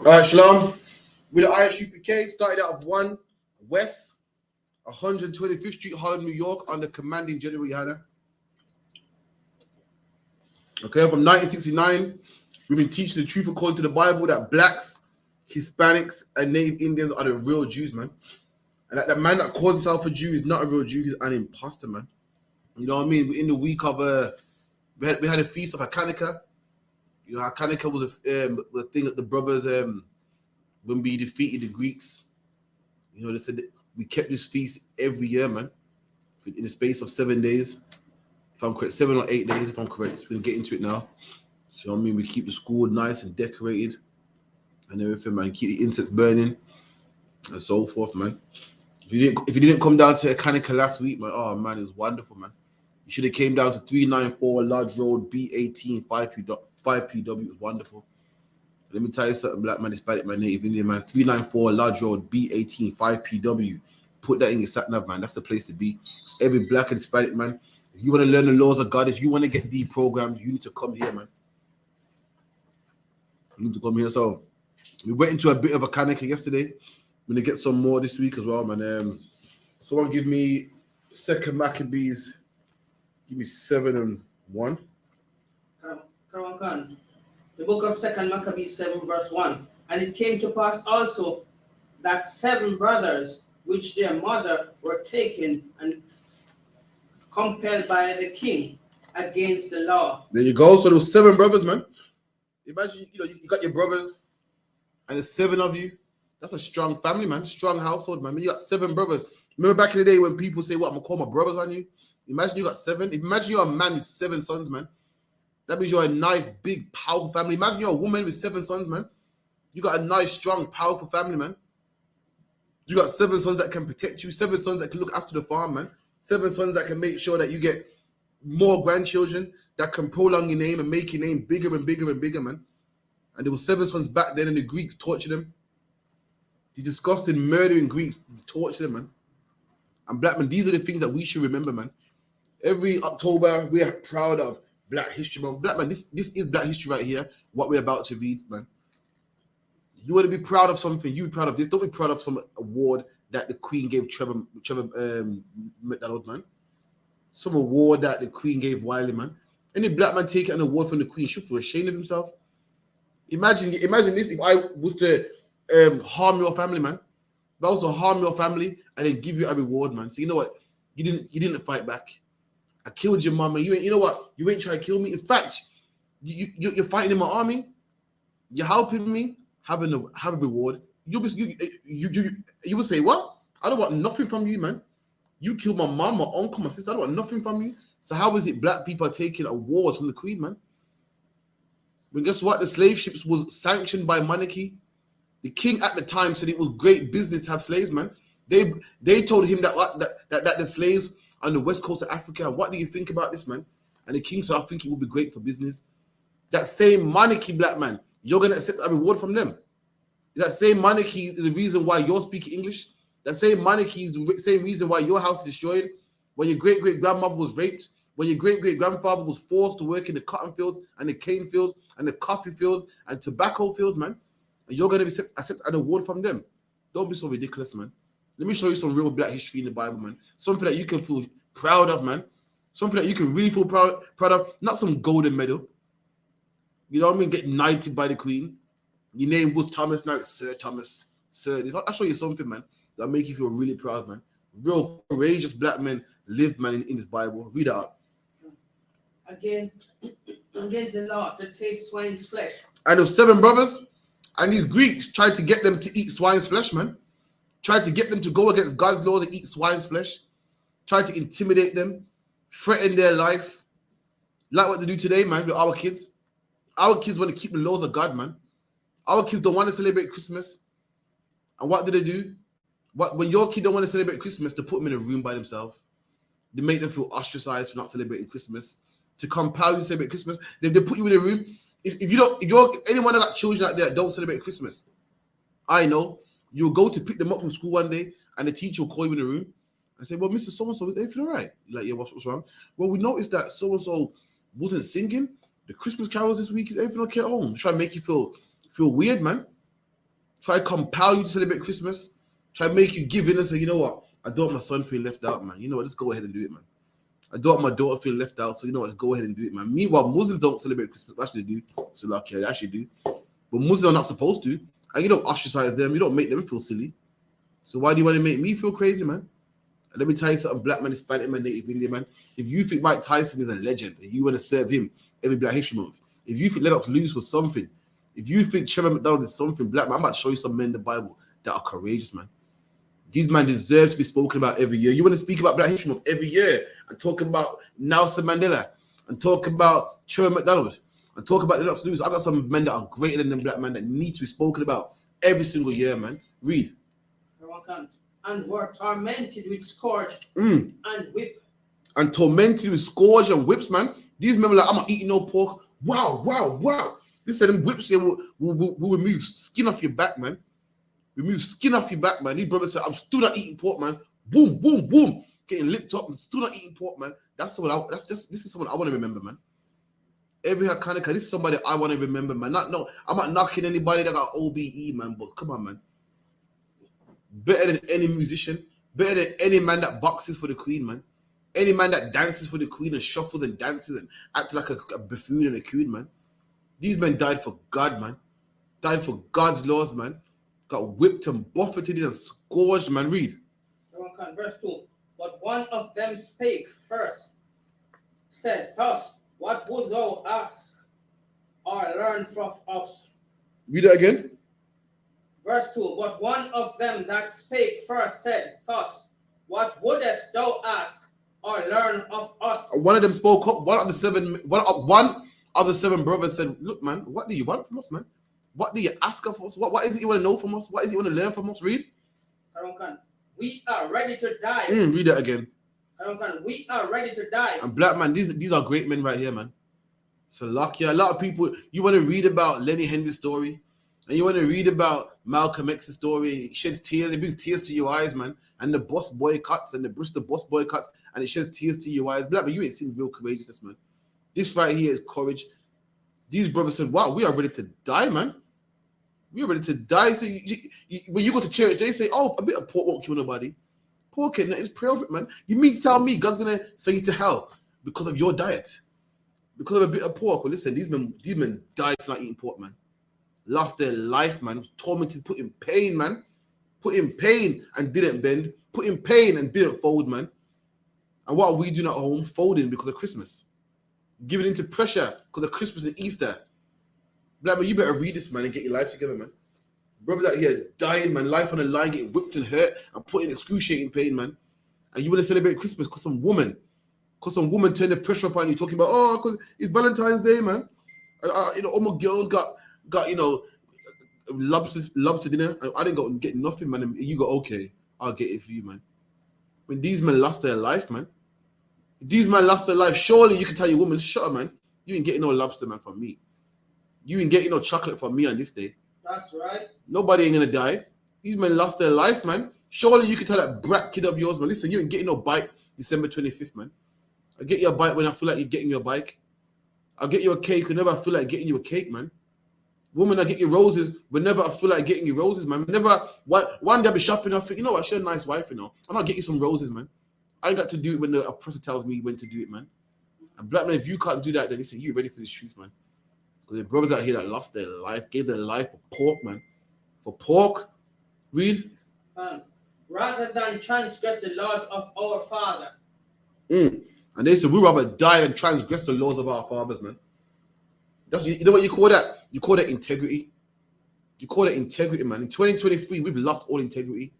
Shalom. With the I.S.U.P.K, started out of 1 West, 125th Street, Harlem, New York, under commanding General YAHANNA. Okay, from 1969, we've been teaching the truth according to the Bible that blacks, Hispanics, and Native Indians are the real Jews, man. And that the man that calls himself a Jew is not a real Jew, he's an imposter, man. You know what I mean? In the week of, we had a feast of Hanukkah. You know, Hanukkah was the thing that the brothers, when we defeated the Greeks, you know, they said we kept this feast every year, man, in the space of 7 days. If I'm correct, 7 or 8 days, if I'm correct. We're going to get into it now. So, I mean, we keep the school nice and decorated and everything, man. Keep the incense burning and so forth, man. If you didn't come down to Hanukkah last week, man, oh, man, it was wonderful, man. You should have came down to 394 Lodge Road, B18, 5PW. It was wonderful. Let me tell you something, black man, Hispanic man, Native Indian man. 394 Lodge Road, B18, 5PW. Put that in your sat nav, man. That's the place to be. Every black and Hispanic man. If you want to learn the laws of God, if you want to get deprogrammed, you need to come here, man. You need to come here. So we went into a bit of a Hanukkah yesterday. We're going to get some more this week as well, man. Someone give me 2nd Maccabees. Give me 7 and 1. Come on. The book of 2nd Maccabees 7 verse 1. And it came to pass also that 7 brothers, which their mother were taken and compelled by the king against the law. There you go. So those 7 brothers, man. Imagine, you got your brothers and there's 7 of you. That's a strong family, man. Strong household, man. You got 7 brothers. Remember back in the day when people say, what, I'm going to call my brothers on you? Imagine you got 7. Imagine you're a man with 7 sons, man. That means you're a nice, big, powerful family. Imagine you're a woman with 7 sons, man. You got a nice, strong, powerful family, man. You got 7 sons that can protect you. 7 sons that can look after the farm, man. 7 sons that can make sure that you get more grandchildren that can prolong your name and make your name bigger and bigger and bigger, man. And there were 7 sons back then, and the Greeks tortured them. The disgusting, murdering Greeks tortured them, man. And black men, these are the things that we should remember, man. Every October, we are proud of Black History Month. Black man, this is Black History right here, what we're about to read, man. You want to be proud of something, you be proud of this. Don't be proud of some award that the Queen gave Trevor McDonald, man. Some award that the Queen gave Wiley, man. Any black man taking an award from the Queen should feel ashamed of himself. Imagine this, if I was to harm your family, man. If I was to harm your family and then give you a reward, man. So you know what? You didn't fight back. I killed your mama. You know what? You ain't trying to kill me. In fact, you're fighting in my army. You're helping me have a reward. You will say, what? I don't want nothing from you, man. You killed my mom, my uncle, my sister. I don't want nothing from you. So how is it black people are taking awards from the Queen, man? But guess what? The slave ships was sanctioned by monarchy. The king at the time said it was great business to have slaves, man. They told him that the slaves on the west coast of Africa. What do you think about this, man? And the king said, I think it would be great for business. That same monarchy, black man, you're going to accept a reward from them. That same monarchy is the reason why you're speaking English. That same monarchy is the same reason why your house is destroyed, when your great-great-grandmother was raped, when your great-great-grandfather was forced to work in the cotton fields and the cane fields and the coffee fields and tobacco fields, man. And you're going to accept an award from them. Don't be so ridiculous, man. Let me show you some real black history in the Bible, man. Something that you can feel proud of, man. Something that you can really feel proud of. Not some golden medal. You know what I mean? Get knighted by the Queen. Your name was Thomas, now it's Sir Thomas. Sir, I'll show you something, man, that'll make you feel really proud, man. Real courageous black men lived, man, in this Bible. Read it out. Against the law to taste swine's flesh. And those 7 brothers, and these Greeks tried to get them to eat swine's flesh, man. Tried to get them to go against God's laws and eat swine's flesh. Tried to intimidate them, threaten their life. Like what they do today, man, with our kids. Our kids want to keep the laws of God, man. Our kids don't want to celebrate Christmas. And what do? When your kid don't want to celebrate Christmas, they put them in a room by themselves. They make them feel ostracized for not celebrating Christmas. To compel you to celebrate Christmas, they put you in a room. If anyone that got children out there that don't celebrate Christmas, I know you'll go to pick them up from school one day and the teacher will call you in the room and say, well, Mr. So-and-so, is everything all right? You're like, yeah, what's wrong? Well, we noticed that so-and-so wasn't singing the Christmas carols this week. Is everything okay at home? Try to make you feel weird, man. try to compel you to celebrate Christmas, try to make you give in and say, you know what, I don't want my son feel left out, man. You know what, let's go ahead and do it, man. I don't want my daughter feel left out, so you know what, let's go ahead and do it, man. Meanwhile, Muslims don't celebrate Christmas. Actually, they do. So like, yeah, they actually do. But Muslims are not supposed to. And you don't ostracize them. You don't make them feel silly. So why do you want to make me feel crazy, man? And let me tell you something, black man, Hispanic man, Native Indian man. If you think Mike Tyson is a legend and you want to serve him every Black History Month, if you think Lennox Lewis was something, if you think Trevor McDonald is something, black man, I'm about to show you some men in the Bible that are courageous, man. These men deserve to be spoken about every year. You want to speak about Black History Month every year and talk about Nelson Mandela and talk about Trevor McDonald and talk about Lennox Lewis. I got some men that are greater than them black men that need to be spoken about every single year, man. Read. And were tormented with scourge and whip. And tormented with scourge and whips, man. These men were like, I'm not eating no pork. Wow. This said them whips here will remove skin off your back, man. Remove skin off your back, man. These brothers said, I'm still not eating pork, man. Boom. Getting licked up. I'm still not eating pork, man. This is someone I want to remember, man. Every Hanukkah, this is somebody I want to remember, man. I'm not knocking anybody that got OBE, man, but come on, man. Better than any musician, better than any man that boxes for the queen, man. Any man that dances for the queen and shuffles and dances and acts like a buffoon and a queen, man. These men died for God, man. Died for God's laws, man. Got whipped and buffeted and scourged, man. Read. Verse 2. But one of them spake first, said, thus, what would thou ask or learn from us? Read it again. Verse 2. But one of them that spake first said, thus, what wouldest thou ask or learn of us? One of them spoke up. One of the seven brothers said, look, man, what do you want from us, man? What do you ask of us? What is it you want to know from us? What is it you want to learn from us? Read. We are ready to die. Read it again. We are ready to die. And black man, these are great men right here, man. So lucky. A lot of people, you want to read about Lenny Henry's story, and you want to read about Malcolm X's story. It sheds tears. It brings tears to your eyes, man. And the bus boycotts and the Bristol bus boycotts, and it sheds tears to your eyes. Black man, you ain't seen real courageousness, man. This right here is courage. These brothers said, wow, we are ready to die, man. We are ready to die. So when you go to church, they say, oh, a bit of pork won't kill nobody. Pork is pray over it, man. You mean to tell me God's going to send you to hell because of your diet? Because of a bit of pork? Well, listen, these men died for not eating pork, man. Lost their life, man. Was tormented, put in pain, man. Put in pain and didn't bend. Put in pain and didn't fold, man. And what are we doing at home? Folding because of Christmas. Giving into pressure because of Christmas and Easter. Black man, you better read this, man, and get your life together, man. Brothers out here dying, man, life on the line, getting whipped and hurt and put in excruciating pain, man. And you want to celebrate Christmas because some woman turned the pressure up on you, talking about, oh, because it's Valentine's Day, man. And, all my girls got lobster dinner. I didn't go and get nothing, man. And you go, okay, I'll get it for you, man. When these men lost their life, man. These men lost their life. Surely you can tell your woman, shut up, man. You ain't getting no lobster, man, from me. You ain't getting no chocolate from me on this day. That's right. Nobody ain't gonna die. These men lost their life, man. Surely you can tell that brat kid of yours, man. Listen, you ain't getting no bike December 25th, man. I'll get you a bike when I feel like you're getting your bike. I'll get you a cake whenever I feel like getting you a cake, man. Woman, I get you roses whenever I feel like getting you roses, man. Whenever one day I'll be shopping, I think, you know what, she's a nice wife, you know. And I'll get you some roses, man. I ain't got to do it when the oppressor tells me when to do it, man. And black man, if you can't do that, then listen, you ready for this truth, man. Because the brothers out here that lost their life, gave their life for pork, man. For pork. Read. Rather than transgress the laws of our father. And they said, we rather die than transgress the laws of our fathers, man. You know what you call that? You call that integrity. You call that integrity, man. In 2023, we've lost all integrity.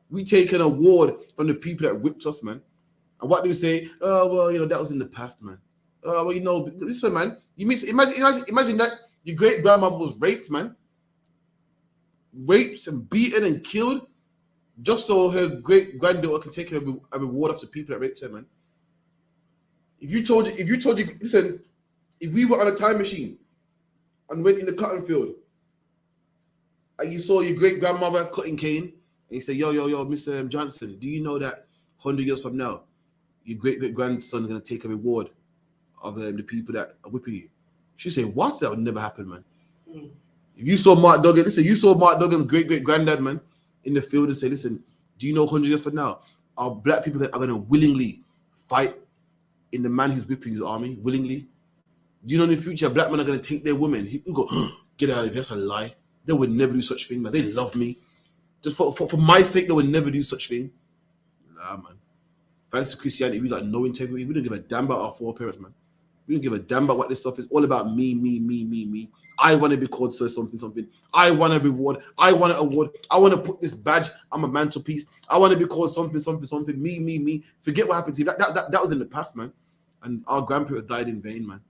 We take an award from the people that whipped us, man. And what do we say? Oh, well, you know, that was in the past, man. Well, you know, listen, man. Imagine that your great grandmother was raped, man. Raped and beaten and killed just so her great granddaughter can take a reward off the people that raped her, man. If you told you, listen, if we were on a time machine and went in the cotton field and you saw your great grandmother cutting cane and you say, yo, Mr. Johnson, do you know that 100 years from now, your great grandson is going to take a reward of the people that are whipping you? She say, what? That would never happen, man. If you saw Mark Duggan, listen, you saw Mark Duggan's great granddad, man, in the field and say, listen, do you know 100 years from now, our black people are going to willingly fight in the man who's whipping his army, willingly? Do you know in the future, black men are going to take their women? You go, get out of here, that's a lie. They would never do such thing, man. They love me. Just for my sake, they would never do such thing. Nah, man. Thanks to Christianity, we got no integrity. We don't give a damn about our foreparents, man. We don't give a damn about what this stuff is. All about me. I want to be called so something. I want a reward. I want an award. I want to put this badge on my mantelpiece. I want to be called something. Me. Forget what happened to you. That was in the past, man. And our grandparents died in vain, man.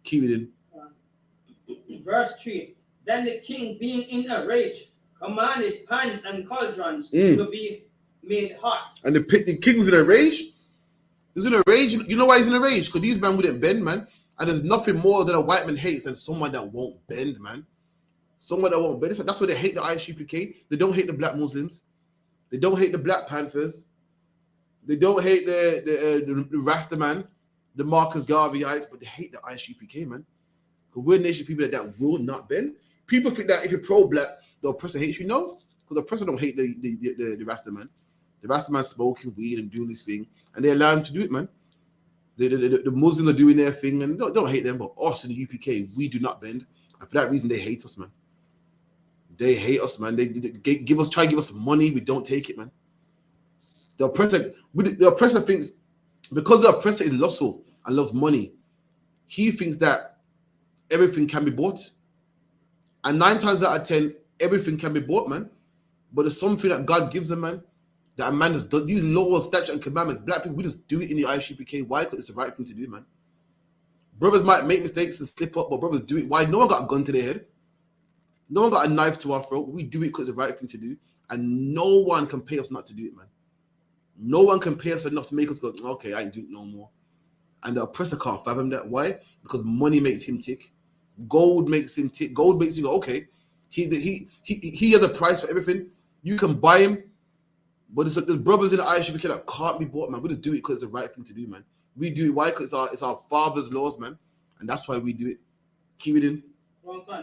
Keep it in. Verse 3. Then the king, being in a rage, commanded pans and cauldrons to be made hot. And the king was in a rage? He was in a rage. You know why he's in a rage? Because these men wouldn't bend, man. And there's nothing more than a white man hates than someone that won't bend, man. Someone that won't bend. That's why they hate the I.S.U.P.K. They don't hate the black Muslims. They don't hate the Black Panthers. They don't hate the Rasta man, the Marcus Garveyites, but they hate the I.S.U.P.K, man. Because we're a nation of people that will not bend. People think that if you're pro-black, the oppressor hates you. No, because the oppressor don't hate the Rasta man. The Rasta man smoking weed and doing this thing, and they allow him to do it, man. The Muslims are doing their thing, and don't hate them, but us in the UPK, we do not bend. And for that reason, they hate us, man. They hate us, man. They try to give us money, we don't take it, man. The oppressor thinks, because the oppressor is lustful and loves money, he thinks that everything can be bought. And 9 times out of 10, everything can be bought, man. But there's something that God gives them, man. That a man has done. These laws, statutes, and commandments, black people, we just do it in the I.S.U.P.K. Why? Because it's the right thing to do, man. Brothers might make mistakes and slip up, but brothers do it. Why? No one got a gun to their head. No one got a knife to our throat. We do it because it's the right thing to do. And no one can pay us not to do it, man. No one can pay us enough to make us go, okay, I ain't doing it no more. And the oppressor can't fathom that. Why? Because money makes him tick. Gold makes him tick. Gold makes you go, okay, he has a price for everything. You can buy him, but there's brothers in the I.S.U.P.K that can't be bought, man. We just do it because it's the right thing to do, man. We do it. Why? Because it's our father's laws, man. And that's why we do it. Keep it in.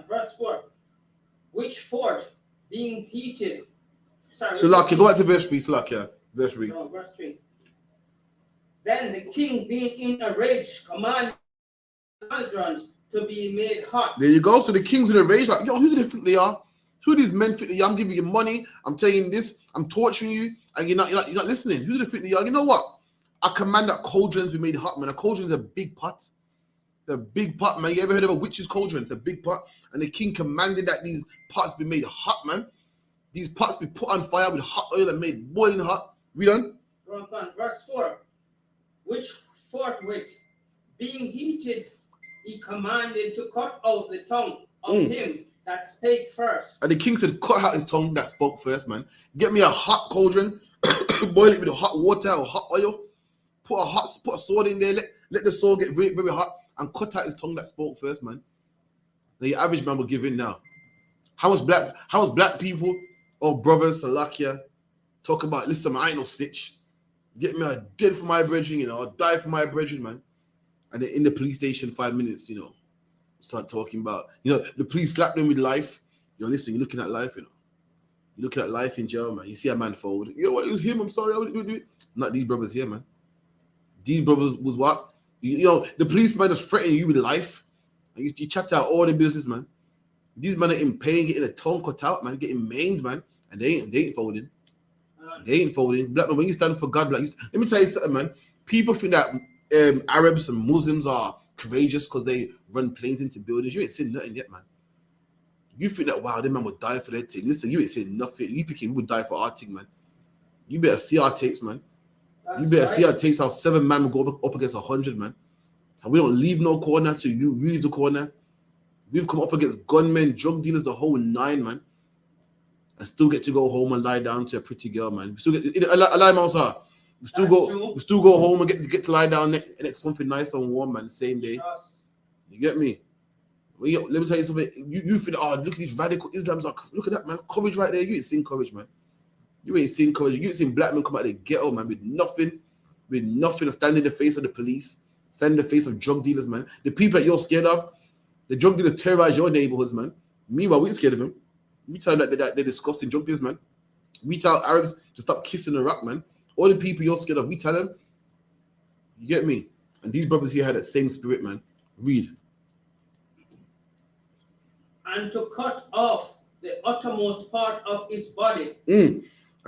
Verse 4. Which fort being heated. Salakia, go back to verse 3. Salakia, verse 3. No, verse 3. Then the king, being in a rage, commanded cauldrons to be made hot. There you go. So the king's in a rage, like, yo, who do they think they are? Who do these men think they are? I'm giving you money. I'm telling you this. I'm torturing you, and you're not listening. Who do they think they are? You know what? I command that cauldrons be made hot, man. A cauldron is a big pot. It's a big pot, man. You ever heard of a witch's cauldron? It's a big pot. And the king commanded that these pots be made hot, man. These pots be put on fire with hot oil and made boiling hot. Read on. Verse 4. Which forthwith, being heated, he commanded to cut out the tongue of him that spake first. And the king said, cut out his tongue that spoke first, man. Get me a hot cauldron, boil it with hot water or hot oil, put a sword in there, let the sword get very, very hot, and cut out his tongue that spoke first, man. Now your average man will give in now. How much black people or brothers, Salakia, talk about, listen, man, I ain't no snitch. Get me a dead for my brethren, you know, I'll die for my brethren, man. And then in the police station, 5 minutes, you know, start talking about, you know, the police slap them with life. You know, listen, you're looking at life, you know. You're looking at life in jail, man. You see a man fold. You know what, it was him, I'm sorry, I wouldn't do it. Not these brothers here, man. These brothers was what? You know, the policeman is threatening you with life. And you chat out all the business, man. These men are in pain, getting a tongue cut out, man, getting maimed, man. And they ain't folding. They ain't folding. Black man, when you stand for God, like, let me tell you something, man. People think that Arabs and Muslims are courageous because they run planes into buildings. You ain't seen nothing yet, man. You think that, wow, them man would die for their thing. Listen, you ain't seen nothing. UPK would die for our thing, man. You better see our tapes, man. You better see our tapes how 7 men will go up against 100, man. And we don't leave no corner till you leave the corner. We've come up against gunmen, drug dealers, the whole 9, man. And still get to go home and lie down to a pretty girl, man. We still get we still go home and get to lie down next to something nice and warm, man, the same day. You get me? Let me tell you something. You feel, oh, look at these radical Islams. Look at that, man. Courage right there. You ain't seen courage, man. You ain't seen courage. You ain't seen black men come out of the ghetto, man, with nothing, and stand in the face of the police, stand in the face of drug dealers, man. The people that you're scared of, the drug dealers terrorize your neighborhoods, man. Meanwhile, we ain't scared of him. We tell them that they're disgusting drug dealers, man. We tell Arabs to stop kissing the rock, man. All the people you're scared of, we tell them. You get me? And these brothers here had that same spirit, man. Read. And to cut off the uttermost part of his body. And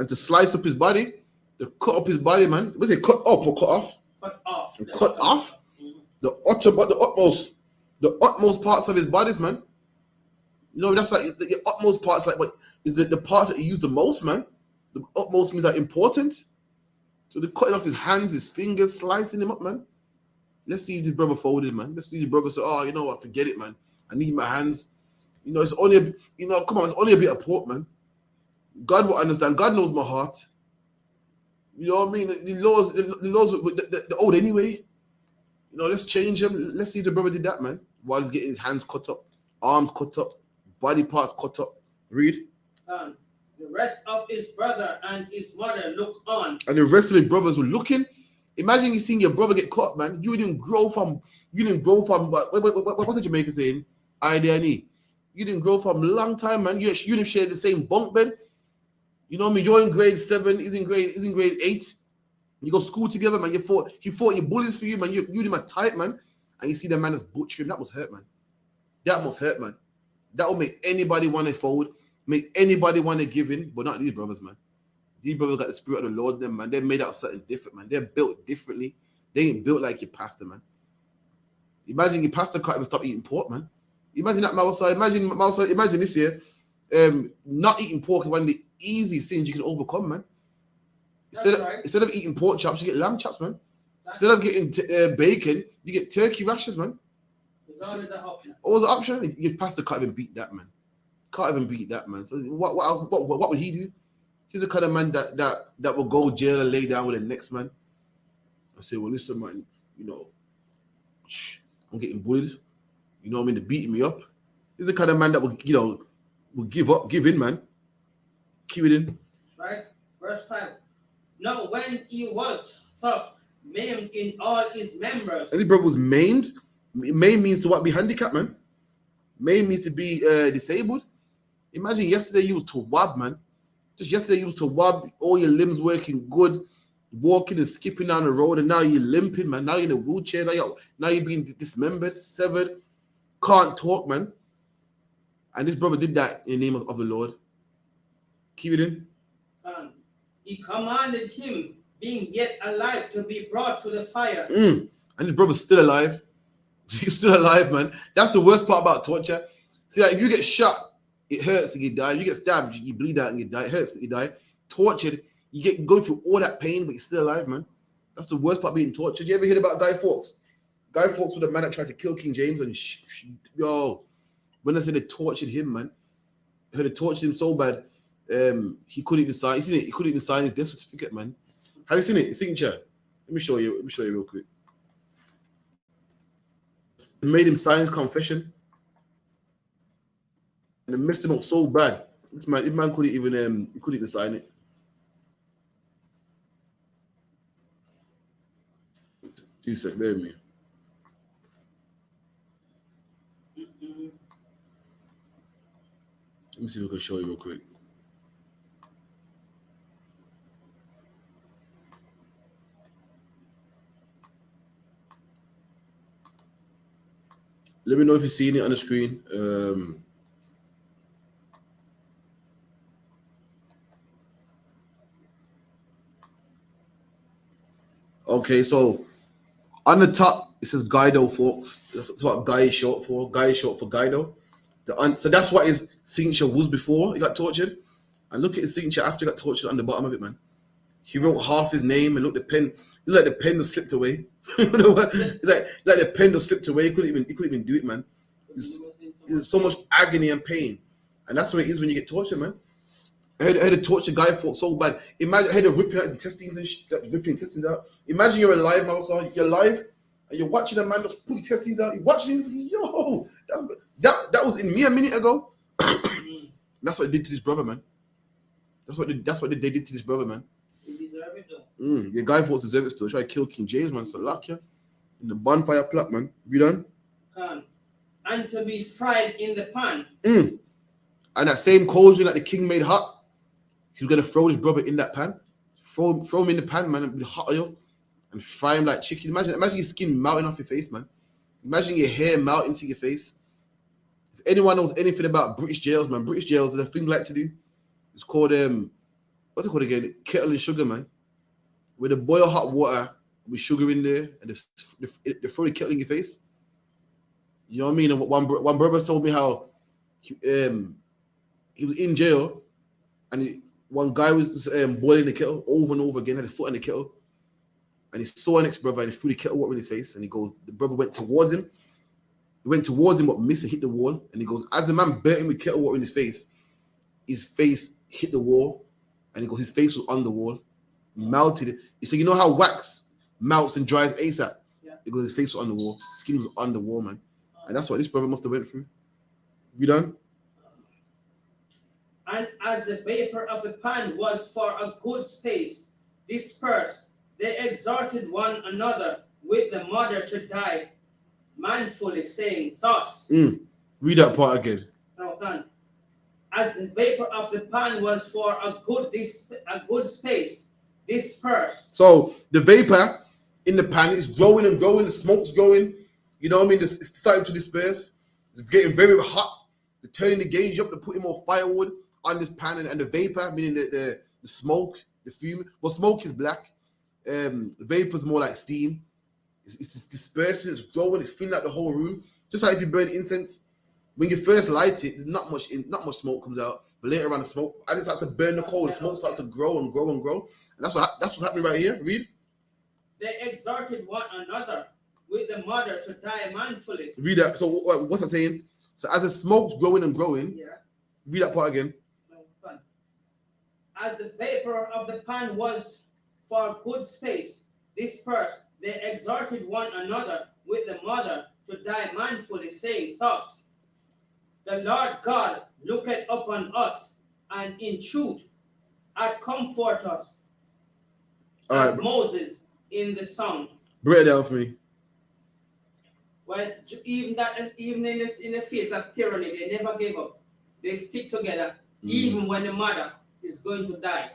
to slice up his body, to cut up his body, man. What's it? Cut up or cut off? Cut off. Cut off? The utmost parts of his bodies, man. You know, that's like the utmost parts, like what is the parts that he used the most, man. The utmost means like important. So they're cutting off his hands, his fingers, slicing him up, man. Let's see if his brother folded, man. Let's see if his brother say, oh, you know what, forget it, man. I need my hands. You know, it's only, come on, it's only a bit of pork, man. God will understand. God knows my heart. You know what I mean? The laws, the old anyway. You know, let's change him. Let's see if the brother did that, man. While he's getting his hands cut up, arms cut up, body parts cut up. Read. The rest of his brother and his mother look on. And the rest of his brothers were looking. Imagine you seeing your brother get cut, man. You didn't grow from, what's the Jamaican saying? I.D.N.E. You didn't grow from a long time, man. You didn't share the same bunk bed. You know what I mean? You're in grade 7, he's in grade 8. You go school together, man. He fought your bullies for you, man. You did my type, man. And you see the man that's butchering. That must hurt, man. That must hurt, man. That will make anybody want to fold, make anybody want to give in, but not these brothers, man. These brothers got the spirit of the Lord, them, man. They're made out of something different, man. They're built differently. They ain't built like your pastor, man. Imagine your pastor can't even stop eating pork, man. Imagine that, Mausa. Imagine this year, not eating pork is one of the easy sins you can overcome, man. Instead of eating pork chops, you get lamb chops, man. Instead of getting bacon, you get turkey rashers, man. There's always an option. What was the option? Your pastor can't even beat that, man. Can't even beat that, man. So what would he do? He's the kind of man that will go jail and lay down with the next man. I say, well, listen, man, you know, I'm getting bullied. You know what I mean? They're beating me up. He's the kind of man that will give in, man. Keep it in. Right? Verse 5. Now when he was thus maimed in all his members. And his brother was maimed. Maimed means to what? Be handicapped, man. Maimed means to be disabled. Imagine yesterday you was to wab, man. Just yesterday you was to wab, all your limbs working good, walking and skipping down the road, and now you're limping, man. Now you're in a wheelchair. Now you're being dismembered, severed, can't talk, man. And this brother did that in the name of the Lord. Keep it in. He commanded him, being yet alive, to be brought to the fire. And his brother's still alive. He's still alive, man. That's the worst part about torture. See, like, if you get shot, it hurts and you die. If you get stabbed, you bleed out and you die. It hurts, but you die. Tortured, you go through all that pain, but you're still alive, man. That's the worst part of being tortured. You ever hear about Guy Fawkes? Guy Fawkes was the man that tried to kill King James, and when I said they tortured him, man, I heard they tortured him so bad, he couldn't even sign. You seen it? He couldn't even sign his death certificate, man. Have you seen it? His signature. Let me show you real quick. They made him sign his confession, and they messed him up so bad. This man couldn't even sign it. Two seconds, bear with me. Let me see if I can show you real quick. Let me know if you're seeing it on the screen. Okay, so on the top it says Guido Fawkes. That's what Guy is short for. Guy is short for Guido. So that's what his signature was before he got tortured. And look at his signature after he got tortured on the bottom of it, man. He wrote half his name, and look, the pen. Look like the pen has slipped away. Like the pen has slipped away. He couldn't even do it, man. There's so much agony and pain, and that's what it is when you get tortured, man. I had a torture Guy Fawkes so bad. Imagine I had to ripping out his intestines and ripping intestines out. Imagine you're alive, Mausa. You're alive, and you're watching a man just pull his intestines out. You're watching him. Yo, that was in me a minute ago. That's what they did to this brother, man. That's what they did to this brother, man. He deserved it, though. Yeah, Guy Fawkes deserves it still. Try to kill King James, man. Salakia. In the bonfire plot, man. You done? And to be fried in the pan. And that same cauldron that the king made hot, he was gonna throw his brother in that pan, throw him in the pan, man, with hot oil, and fry him like chicken. Imagine your skin melting off your face, man. Imagine your hair melting to your face. If anyone knows anything about British jails, man, British jails, the thing like to do, it's called what's it called again? Kettle and sugar, man. Where they boil hot water with sugar in there, and they throw the kettle in your face. You know what I mean? And one brother told me how he was in jail, and one guy was boiling the kettle over and over again, had his foot in the kettle, and he saw an ex-brother and he threw the kettle water in his face, and he goes, the brother went towards him. He went towards him, but missed and hit the wall. And he goes, as the man burnt him with kettle water in his face hit the wall, and he goes, his face was on the wall, melted. He said, you know how wax melts and dries ASAP? Yeah. He goes, his face was on the wall, skin was on the wall, man. And that's what this brother must have went through. You done? And as the vapor of the pan was for a good space dispersed, they exhorted one another with the mother to die manfully, saying thus. Read that part again. As the vapor of the pan was for a good space dispersed. So the vapor in the pan is growing and growing, the smoke's growing, you know what I mean? It's starting to disperse. It's getting very hot. They're turning the gauge up, they're putting more firewood on this pan, and the vapor, meaning the smoke, the fume. Well, smoke is black. The vapor is more like steam. It's dispersing, it's growing, it's filling out the whole room. Just like if you burn incense, when you first light it, there's not much smoke comes out. But later on, the smoke, as it starts to burn the coal, the smoke starts to grow and grow and grow. And that's what's happening right here. Read. They exhorted one another with the mother to die manfully. Read that. So what's that saying? So as the smoke's growing and growing, read that part again. As the vapor of the pan was for a good space dispersed, they exhorted one another with the mother to die manfully, saying thus, the Lord God looketh upon us, and in truth hath comfort us, as Moses in the song. Break it down for me. Well, even in the face of tyranny, they never gave up. They stick together, even when the mother is going to die.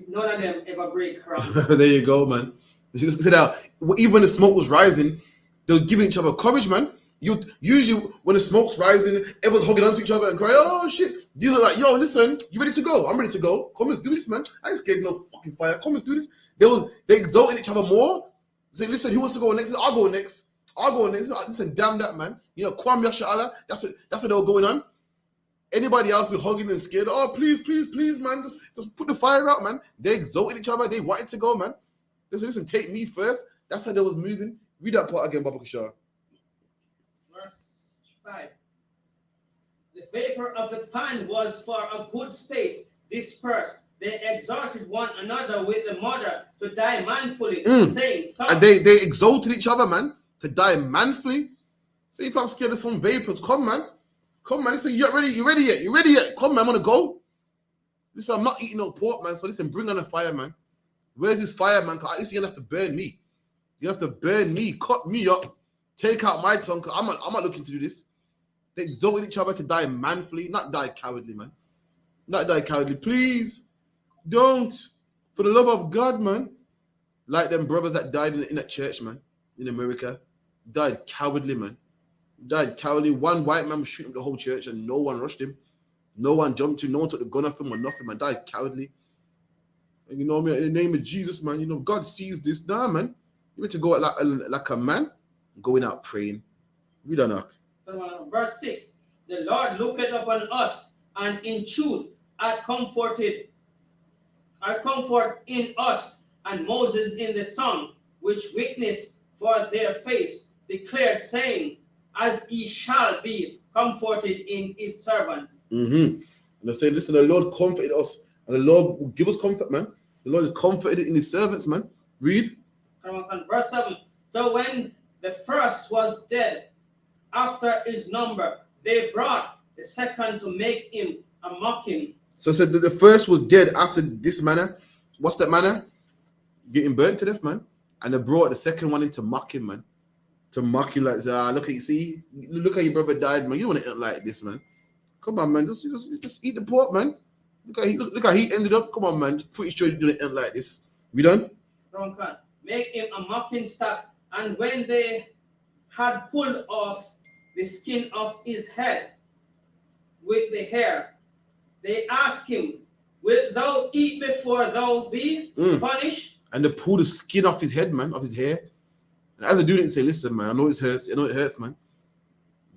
None of them ever break ground. There you go, man. See now, even when the smoke was rising, they were giving each other courage, man. Usually when the smoke's rising, everyone's hugging onto each other and crying, oh shit. These are like, yo, listen, you ready to go? I'm ready to go. Come, let's do this, man. I ain't scared of no fucking fire. Come, let's do this. They exalted each other more. Say, listen, who wants to go next? I'll go next. Listen, damn that, man. You know, Kwam Yashala, that's what they were going on. Anybody else be hugging and scared? Oh, please, man. Just put the fire out, man. They exalted each other. They wanted to go, man. Listen, take me first. That's how they was moving. Read that part again, Baba Kishar. Verse 5. The vapor of the pan was for a good space dispersed. They exhorted one another with the mother to die manfully, saying, and they exalted each other, man, to die manfully. So if I'm scared of some vapors, come, man. Listen, you ready yet? Come, man, I want to go. Listen, I'm not eating no pork, man. So listen, bring on the fire, man. Where's this fire, man? Because at least you're going to have to burn me. You have to burn me, cut me up, take out my tongue, because I'm not looking to do this. They exalted each other to die manfully, not die cowardly, man. Not die cowardly. Please, don't. For the love of God, man. Like them brothers that died in that church, man, in America. Died cowardly, man. Died cowardly. One white man was shooting the whole church and no one rushed him. No one jumped him. No one took the gun off him or nothing, man. Died cowardly. And you know what I mean? In the name of Jesus, man, you know, God sees this. Nah, man. You need to go out like a man, going out praying. We don't know. Verse 6. The Lord looketh upon us, and in truth hath comfort in us, and Moses in the song, which witnessed for their face, declared, saying, as he shall be comforted in his servants. And they're saying, listen, the Lord comforted us, and the Lord will give us comfort, man. The Lord is comforted in his servants, man. Read. Verse 7. So when the first was dead, after his number, they brought the second to make him a mocking. So said that the first was dead after this manner. What's that manner? Getting burnt to death, man. And they brought the second one in to mock him, man. To mock him like, look at you, see, look how your brother died, man. You don't want to end like this, man. Come on, man. Just eat the pork, man. Look how he ended up. Come on, man. Pretty sure you're gonna end like this. We done? Make him a mocking stock. And when they had pulled off the skin of his head with the hair, they asked him, "Wilt thou eat before thou be punished?" And they pulled the skin off his head, man, off his hair. And as I do it, say, "Listen, man, I know it hurts. I know it hurts, man.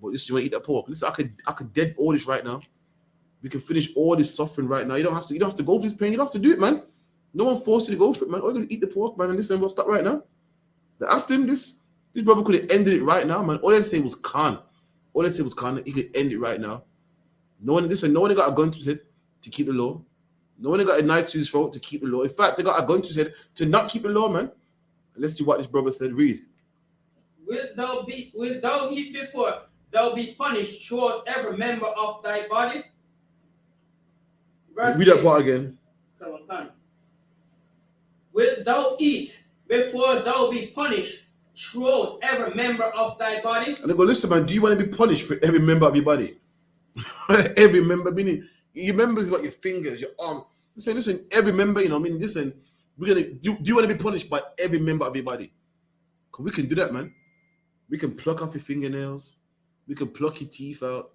But listen, you want to eat that pork? Listen, I could dead all this right now. We can finish all this suffering right now. You don't have to go through this pain. You don't have to do it, man. No one's forced you to go for it, man. All you're gonna eat the pork, man. And listen, we'll stop right now." They asked him this. This brother could have ended it right now, man. All they say was Khan. All they said was Khan. He could end it right now. No one got a gun to his head to keep the law. No one got a knife to his throat to keep the law. In fact, they got a gun to his head to not keep the law, man. And let's see what this brother said. Read. Wilt thou eat before thou be punished throughout every member of thy body? Read that part again. Come on. Wilt thou eat before thou be punished throughout every member of thy body? And they go, listen, man, do you want to be punished for every member of your body? Every member, meaning your members got your fingers, your arm. Listen, every member, listen, do you want to be punished by every member of your body? Because we can do that, man. We can pluck off your fingernails. We can pluck your teeth out.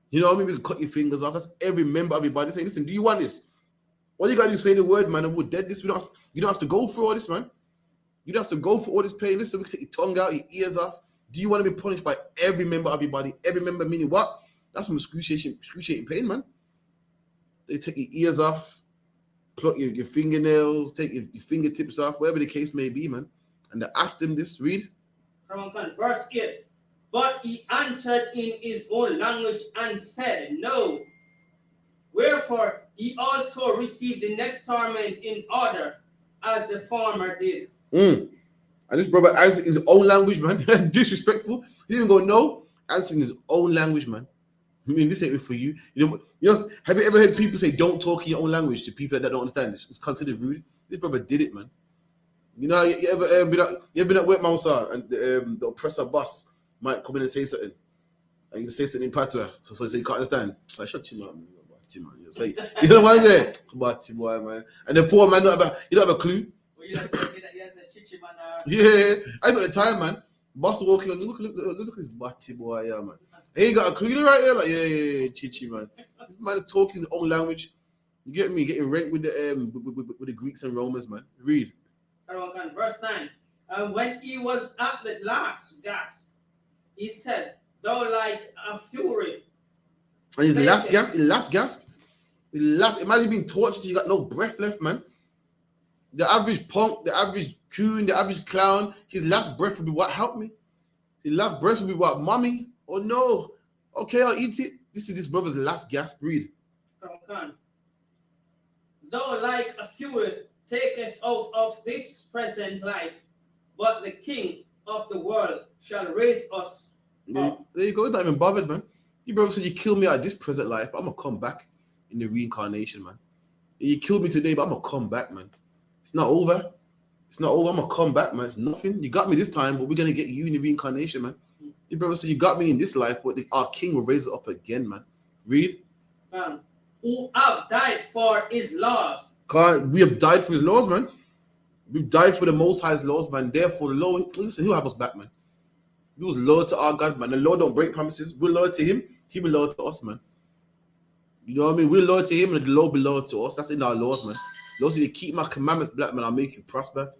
You know what I mean? We can cut your fingers off. That's every member of your body. Say, listen, do you want this? All you got to do is say the word, man, and we're dead. You don't have to go through all this, man. You don't have to go through all this pain. Listen, we can take your tongue out, your ears off. Do you want to be punished by every member of your body? Every member meaning what? That's some excruciating pain, man. They take your ears off, pluck your fingernails, take your fingertips off, whatever the case may be, man. And they asked him this. Read. Verse 8. But he answered in his own language and said, "No. Wherefore he also received the next torment in order as the former did." And this brother answered in his own language, man. Disrespectful. He didn't go, no. Answered in his own language, man. I mean, this ain't for you. You know, have you ever heard people say, don't talk in your own language to people that don't understand this? It's considered rude. This brother did it, man. You know, you ever been at work, Mousa, and the oppressor boss might come in and say something, and you say something in patois, so you can't understand. Like, shut your mouth, man. Like, you know what I'm saying? But boy, man. And the poor man don't have a clue. Yeah, I got the time, man. Boss walking on, look at this batty boy, yeah, man. He got a clue, you know, right there, like, yeah, chichi, man. This man is talking his own language. You get me? Getting ranked with the Greeks and Romans, man. Read. Verse 9. And when he was at the last gasp, he said, "Thou like a fury." And his last gasp. Imagine being tortured till you got no breath left, man. The average punk, the average coon, the average clown, his last breath would be what? Help me. His last breath would be what? Mommy? Oh no. Okay, I'll eat it. This is this brother's last gasp. Read. Thou like a fury takest out of this present life, but the King of the world shall raise us up. There you go. He's not even bothered, man. Your brother said, you kill me out of this present life, but I'm going to come back in the reincarnation, man. You killed me today, but I'm going to come back, man. It's not over. It's not over. I'm going to come back, man. It's nothing. You got me this time, but we're going to get you in the reincarnation, man. Your brother said, you got me in this life, but our king will raise it up again, man. Read. Who have died for his laws. We have died for his laws, man. We've died for the Most High's laws, man. Therefore, the Lord, listen, he'll have us back, man. We was loyal to our God, man. The Lord don't break promises. We're loyal to him. He be loyal to us, man. You know what I mean? We're loyal to him, and the Lord be loyal to us. That's in our laws, man. The Lord said, keep my commandments, black man. I'll make you prosper.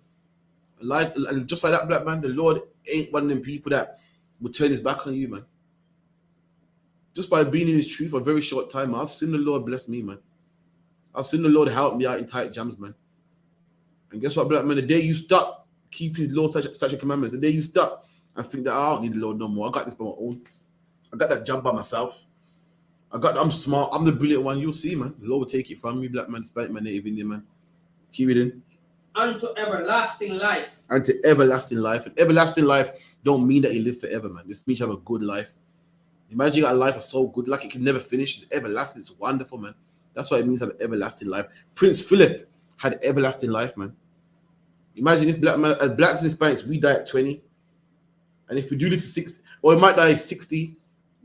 And just like that, black man, the Lord ain't one of them people that will turn his back on you, man. Just by being in his truth for a very short time, man, I've seen the Lord bless me, man. I've seen the Lord help me out in tight jams, man. And guess what, black man? The day you stop keeping his law, statute, commandments, the day you stop and think that I don't need the Lord no more. I got this by my own. I got that job by myself. I'm smart. I'm the brilliant one. You'll see, man. The Lord will take it from me, black man, despite my native Indian, man. Keep it in. Unto everlasting life. Unto everlasting life. And everlasting life don't mean that you live forever, man. This means you have a good life. Imagine you got a life that's so good, like it can never finish. It's everlasting. It's wonderful, man. That's what it means to have an everlasting life. Prince Philip had everlasting life, man. Imagine this black man, as blacks and Hispanics, we die at 20. And if we do this at 60, or it might die at 60,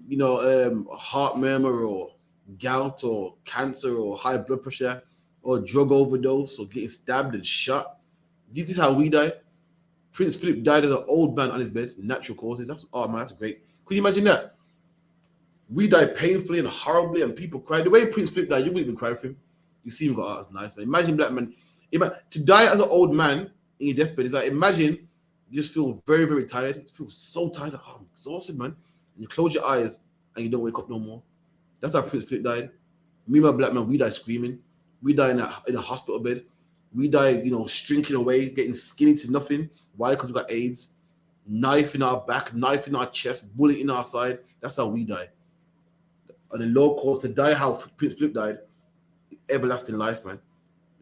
you know, a heart murmur or gout or cancer or high blood pressure or drug overdose or getting stabbed and shot. This is how we die. Prince Philip died as an old man on his bed, natural causes. That's that's great. Could you imagine that? We die painfully and horribly, and people cry. The way Prince Philip died, you wouldn't even cry for him. You see him go, that's nice, man. Imagine black man. To die as an old man in your deathbed is like, imagine you just feel very, very tired. You feel so tired. I'm exhausted, man. And you close your eyes and you don't wake up no more. That's how Prince Philip died. Me and my black man, we die screaming. We die in a hospital bed. We die, shrinking away, getting skinny to nothing. Why? Because we got AIDS. Knife in our back, knife in our chest, bullet in our side. That's how we die. And the low cost to die how Prince Philip died, everlasting life, man.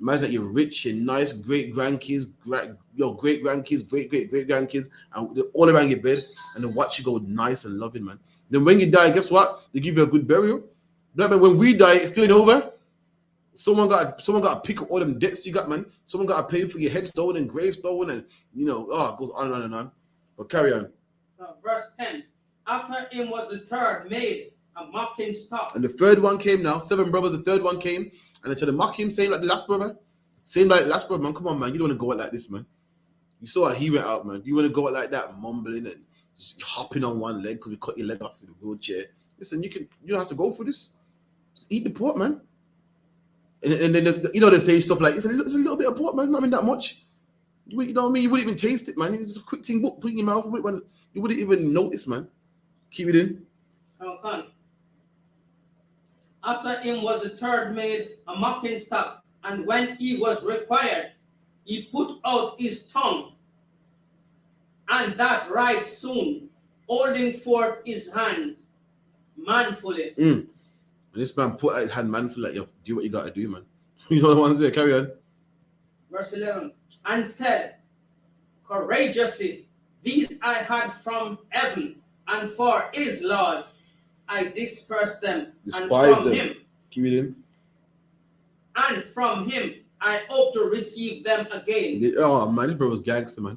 Imagine that you're rich and nice, great grandkids, great grandkids, great grandkids, and they're all around your bed, and they watch you go nice and loving, man. Then when you die, guess what? They give you a good burial. But when we die, it's still ain't over. Someone got to pick up all them debts you got, man. Someone got to pay for your headstone and gravestone, and it goes on and on and on. But carry on. Verse 10. After him was the third made a mocking stock. And the third one came now. 7 brothers, the third one came. And they tried to mock him, saying like the last brother. Saying like last brother, man, come on, man. You don't want to go out like this, man. You saw how he went out, man. You want to go out like that, mumbling and just hopping on one leg because we cut your leg off in the wheelchair. Listen, you don't have to go through this. Just eat the pork, man. And then they say stuff like, it's a little bit of pork, man. It's not even that much. You know what I mean? You wouldn't even taste it, man. It's just a quick thing, put in your mouth. You wouldn't even notice, man. Keep it in. Okay. After him was the third made a mocking stock, and when he was required, he put out his tongue, and that right soon, holding forth his hand manfully. And this man put out his hand manfully, like, do what you got to do, man. You know what I'm saying? Carry on. Verse 11, and said courageously, these I had from heaven, and for his laws I dispersed them. Despise and from him. Keep it in. And from him I hope to receive them again. Oh man, this bro was gangster, man.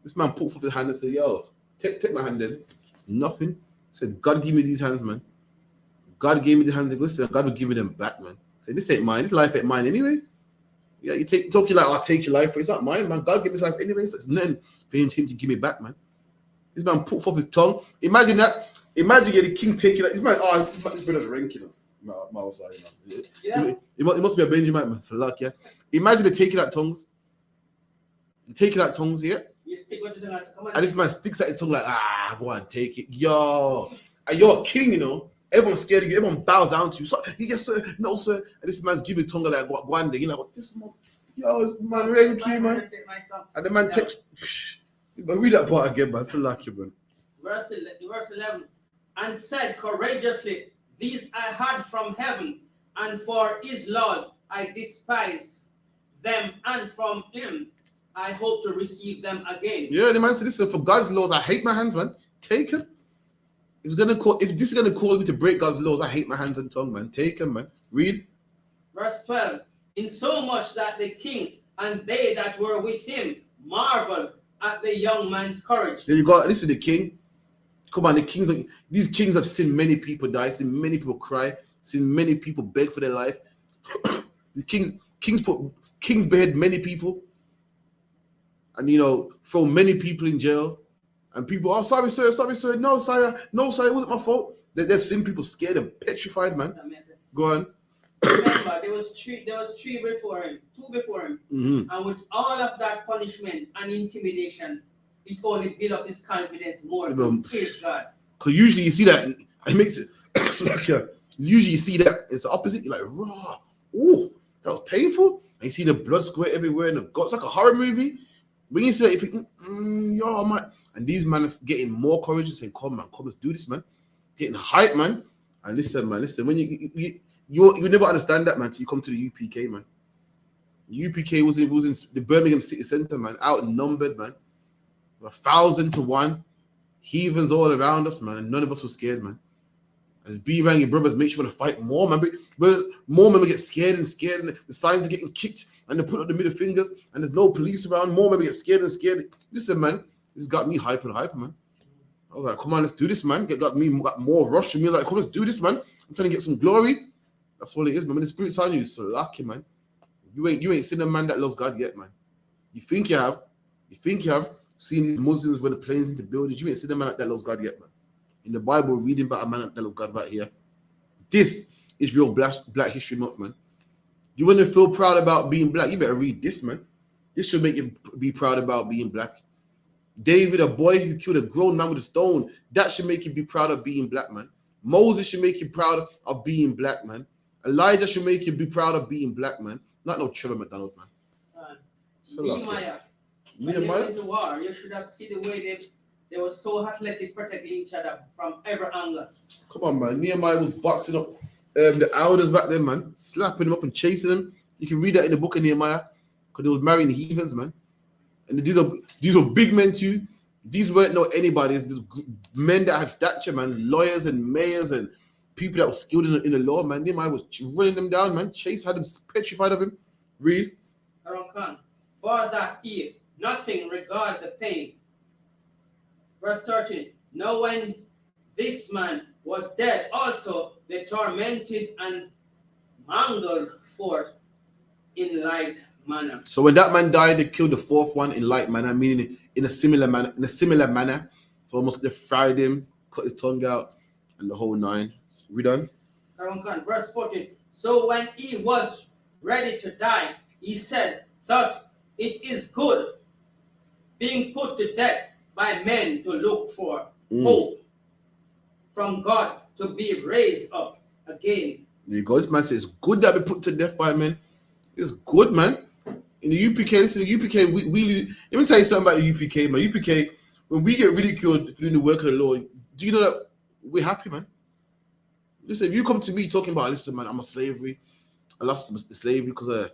This man put forth his hand and said, yo, take my hand then. It's nothing. He said, God give me these hands, man. God gave me the hands. Listen, God will give me them back, man. Say, this ain't mine. This life ain't mine anyway. Yeah, you talk your life, I'll take your life, but it's not mine, man. God gave me this life anyway, so it's nothing for him to give me back, man. This man put forth his tongue. Imagine that. Imagine the king taking it. This man, this brother's ranking. No, sorry, man. Yeah. It must be a Benjamin, man. For luck, yeah. Imagine the taking out tongues. Taking out tongues, yeah. You stick with the tongue, come on. And this man sticks at the tongue like, go on, take it. Yo. And you're a king, Everyone's scared of you. Everyone bows down to you. So, yes, sir. No, sir. And this man's giving his tongue like one day. You're like, what this man? Yo, this man ranky, man. And the man takes. But read that part again, man. Still like you, man. Verse 11. And said courageously, these I had from heaven, and for his laws I despise them, and from him I hope to receive them again. Yeah, the man said, listen, for God's laws, I hate my hands, man. Take him. If this is gonna cause me to break God's laws, I hate my hands and tongue, man. Take him, man. Read. Verse 12. In so much that the king and they that were with him marveled at the young man's courage. There you go. This is the king. Come on, these kings have seen many people die, seen many people cry, seen many people beg for their life. The kings behead many people, and throw many people in jail. And people, sorry sir, no sir, it wasn't my fault. They've seen people scared and petrified, man. Go on. Remember, there was three before him, two before him, and with all of that punishment and intimidation, it only built up his confidence more. Praise God. Because usually you see that it makes it like usually you see that it's the opposite. You're like, raw, oh, that was painful. And you see the blood squirt everywhere and the guts, like a horror movie. When you see that, you think, yo, man. And these men are getting more courage and saying, come, man, let's do this, man. Getting hype, man. And listen, when you never understand that, man, till you come to the UPK, man. UPK was in the Birmingham city centre, man, outnumbered, man. 1,000 to 1. Heathens all around us, man. And none of us were scared, man. As be around your brothers, make sure you want to fight more, man. But more men get scared, and the signs are getting kicked, and they put up the middle fingers, and there's no police around. More men get scared and scared. Listen, man, this got me hyper, man. I was like, come on, let's do this, man. Got more rush from me. Like, come, let's do this, man. I'm trying to get some glory. That's all it is, man. When the Spirit's on you, so lucky, man. You ain't seen a man that loves God yet, man. You think you have. You think you have seen these Muslims run the planes into buildings. You ain't seen a man that loves God yet, man. In the Bible, reading about a man that loves God right here. This is real Black History Month, man. You want to feel proud about being black, you better read this, man. This should make you be proud about being black. David, a boy who killed a grown man with a stone, that should make you be proud of being black, man. Moses should make you proud of being black, man. Elijah should make you be proud of being black, man. Not no Trevor McDonald, man. Nehemiah. When they went to war, you should have seen the way they were so athletic, protecting each other from every angle. Come on, man. Nehemiah was boxing up the elders back then, man. Slapping them up and chasing them. You can read that in the book of Nehemiah. Because they was marrying heathens, man. And these were big men too. These weren't no anybody's. These men that had stature, man. Lawyers and mayors and people that were skilled in the law, man. Nehemiah was running them down, man. Chase had them petrified of him. Read. For that he nothing regard the pain. Verse 13. Now when this man was dead, also they tormented and mangled forth in like manner. So when that man died, they killed the fourth one in like manner, meaning in a similar manner. So almost they fried him, cut his tongue out, and the whole nine. We done? Verse 14. So when he was ready to die, he said, thus it is good being put to death by men to look for hope from God to be raised up again. There you go. This man says it's good that we put to death by men. It's good, man. In the UPK, listen, the UPK, we let me tell you something about the UPK, man. UPK, when we get ridiculed for doing the work of the Lord, do you know that we're happy, man? Listen, if you come to me talking about, listen, man, I'm a slavery. I lost the slavery because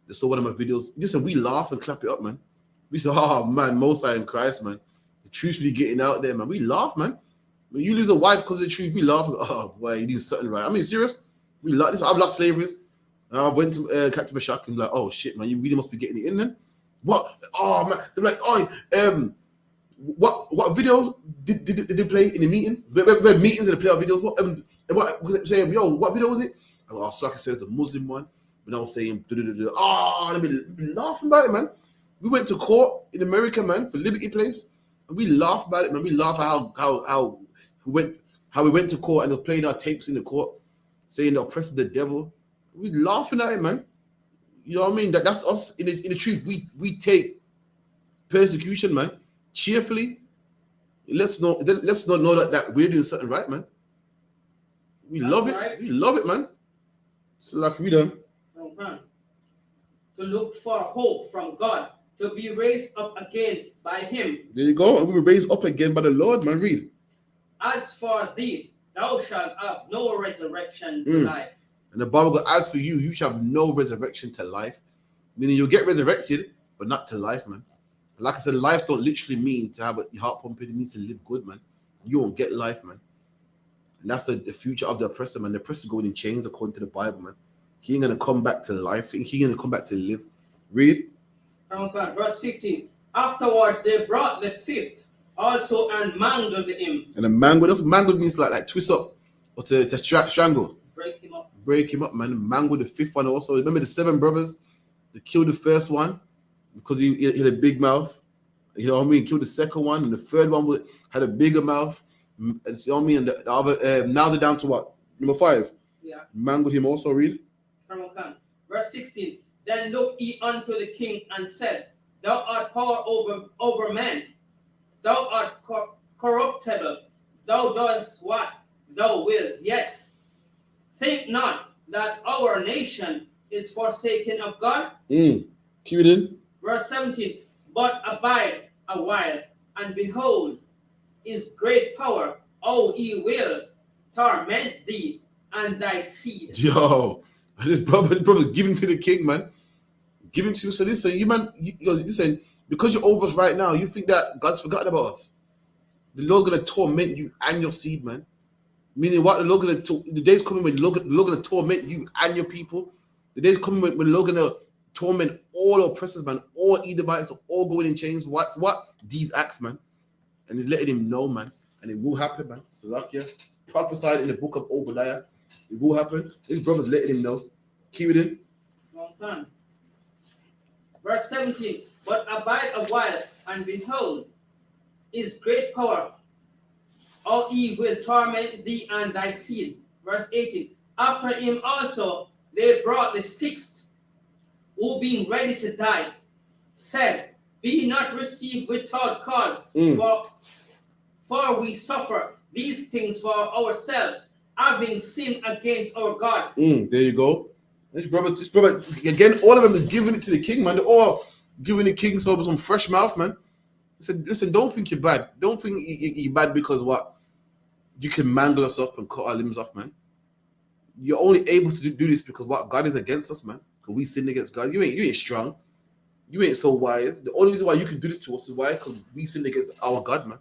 they saw one of my videos. Listen, we laugh and clap it up, man. We say, oh, man, Most High in Christ, man. The truth's really getting out there, man. We laugh, man. When you lose a wife because of the truth, we laugh. Oh, boy, you do something right. I mean, serious. We laugh. I've lost slaveries. And I went to Captain Bashak and like, oh, shit, man, you really must be getting it in then. What? Oh, man. They're like, oh, what video did they play in the meeting? We had meetings and they play our videos. What was it saying? Yo, what video was it? Oh, so I can say it's the Muslim one. But I was saying, oh, let me laughing about it, man. We went to court in America, man, for Liberty Place, and we laughed about it, man. We laughed at how we went to court and they were playing our tapes in the court, saying the oppressor the devil. We laughing at it, man. You know what I mean? That's us in the truth. We take persecution, man, cheerfully. Let's not know that we're doing something right, man. We love it. Right. We love it, man. So like we done. To look for hope from God, to be raised up again by him. There you go. And we were raised up again by the Lord, man. Read. As for thee, thou shalt have no resurrection to life. And the Bible goes, as for you, you shall have no resurrection to life. Meaning you'll get resurrected, but not to life, man. Like I said, life don't literally mean to have your heart pumping. It means to live good, man. You won't get life, man. And that's the future of the oppressor, man. The oppressor going in chains according to the Bible, man. He ain't going to come back to life. He ain't going to come back to live. Read. Verse 15. Afterwards, they brought the fifth also and mangled him. And a mangled means like twist up or to strangle. Break him up, man. Mangled the fifth one also. Remember the 7 brothers? They killed the first one because he had a big mouth. You know what I mean? Killed the second one, and the third one had a bigger mouth. And you know what I mean? And the other, now they're down to what? Number 5. Yeah. Mangled him also. Read. Verse 16. Then looked he unto the king and said, thou art power over men. Thou art corruptible. Thou doest what thou wilt. Yet think not that our nation is forsaken of God. Keep it in. Verse 17. But abide a while, and behold, his great power, oh, he will torment thee and thy seed. Yo, this brother, give him to the king, man. Give him to you. So listen, listen, because you're over us right now, you think that God's forgotten about us. The Lord's gonna torment you and your seed, man. Meaning what? The days coming when the Lord gonna torment you and your people. The days coming when the Lord gonna torment all oppressors, man, all Edomites, all going in chains. What? These acts, man. And he's letting him know, man. And it will happen, man. So like, yeah, prophesied in the book of Obadiah. It will happen. His brother's letting him know. Keep it in. Long time. Verse 17. But abide a while, and behold, is great power, or he will torment thee and thy seed. Verse 18. After him also they brought the sixth, who being ready to die, said, Be not received without cause, for we suffer these things for ourselves, having sinned against our God. There you go. This brother, again, all of them are giving it to the king, man. They're all giving the king some fresh mouth, man. Listen, don't think you're bad. Don't think you're bad because what? You can mangle us up and cut our limbs off, man. You're only able to do this because what? God is against us, man. Because we sinned against God. You ain't strong. You ain't so wise. The only reason why you can do this to us is why? Because we sinned against our God, man.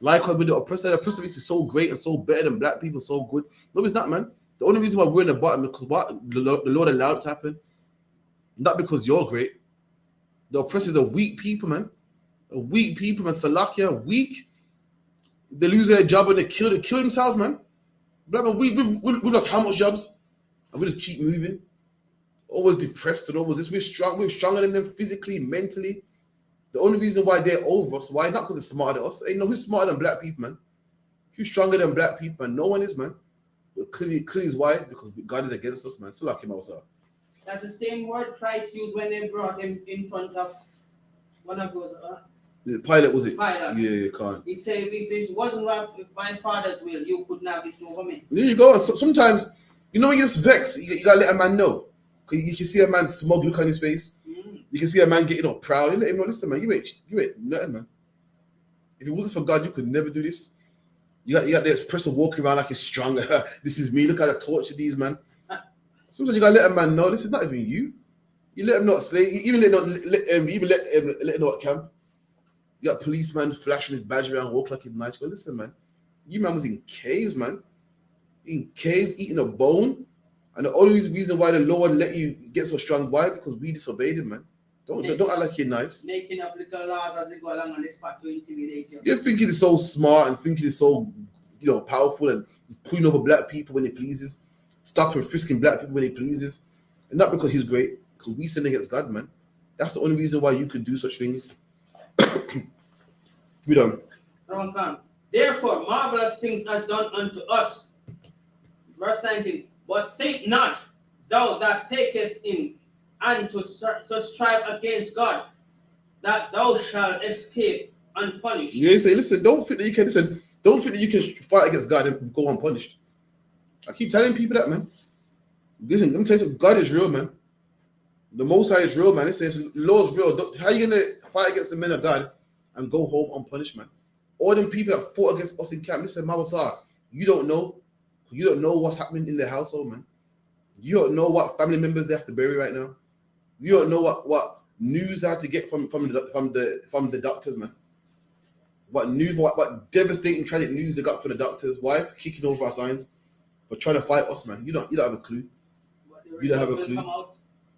Likewise with the oppressor is so great and so better than black people, so good. No, it's not, man. The only reason why we're in the bottom is because what? The Lord allowed it to happen. Not because you're great. The oppressors are weak people, man. A weak people, man. Salakia, weak. They lose their job and they kill themselves, man. But we lost how much jobs? And we just keep moving. Always depressed and always this. We're strong. We're stronger than them physically, mentally. The only reason why they're over us, why? Not because they're smarter than us. Ain't no who's smarter than black people, man. Who's stronger than black people, man? No one is, man. But clearly is why? Because God is against us, man. So like him also. That's the same word Christ used when they brought him in front of one of those. The pilot, was it? Pilot. Yeah, can't. He said, if it wasn't my father's will, you could not be over me. There you go. And so, sometimes, you know, when you just vex, you gotta let a man know. Because you can see a man's smug look on his face. You can see a man getting all proud. You let him know, listen, man, you ain't nothing, man. If it wasn't for God, you could never do this. You got the expressive walking around like he's stronger. This is me. Look how I torture these, man. Sometimes you gotta let a man know this is not even you. You let him not slay. Even let him know at camp. You got policeman flashing his badge around, walk like he's nice. Go, listen, man. You man was in caves, man. In caves, eating a bone. And the only reason why the Lord let you get so strong, why? Because we disobeyed him, man. Don't act like you're nice. Making up little laws as they go along on this spot to intimidate you. You're thinking it's so smart and thinking it's so, powerful and he's pulling over black people when he pleases, stopping frisking black people when he pleases, and not because he's great, because we sin against God, man. That's the only reason why you could do such things. We don't. Therefore, marvelous things are done unto us. Verse 19. But think not thou that takest in and to strive against God, that thou shalt escape unpunished. Yeah, you say, listen, don't think that you can fight against God and go unpunished. I keep telling people that, man. Listen, let me tell you something. God is real, man. The Most High is real, man. It says, Lord's real. How are you gonna fight against the men of God and go home unpunished, man? All them people that fought against us in camp, listen, Mama Sar, you don't know what's happening in their household, man. You don't know what family members they have to bury right now. You don't know what news they have to get from the doctors, man. What news, what devastating tragic news they got from the doctors. Why? For kicking over our signs, for trying to fight us, man. You don't have a clue. You don't have a clue.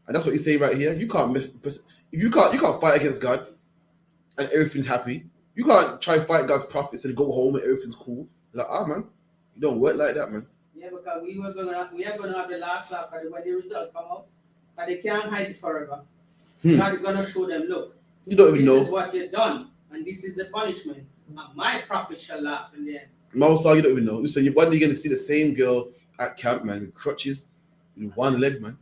And that's what he's saying right here. You can't you can't fight against God and everything's happy. You can't try and fight God's prophets and go home and everything's cool. Like, man, you don't work like that, man. Yeah, because we are gonna have the last laugh when the result come out, and they can't hide it forever. God is gonna show them, look, you don't even know. This is what you've done, and this is the punishment. And my prophet shall laugh in the end. Mousa, you don't even know. Listen, one day you're gonna see the same girl at camp, man, with crutches, with one leg, man.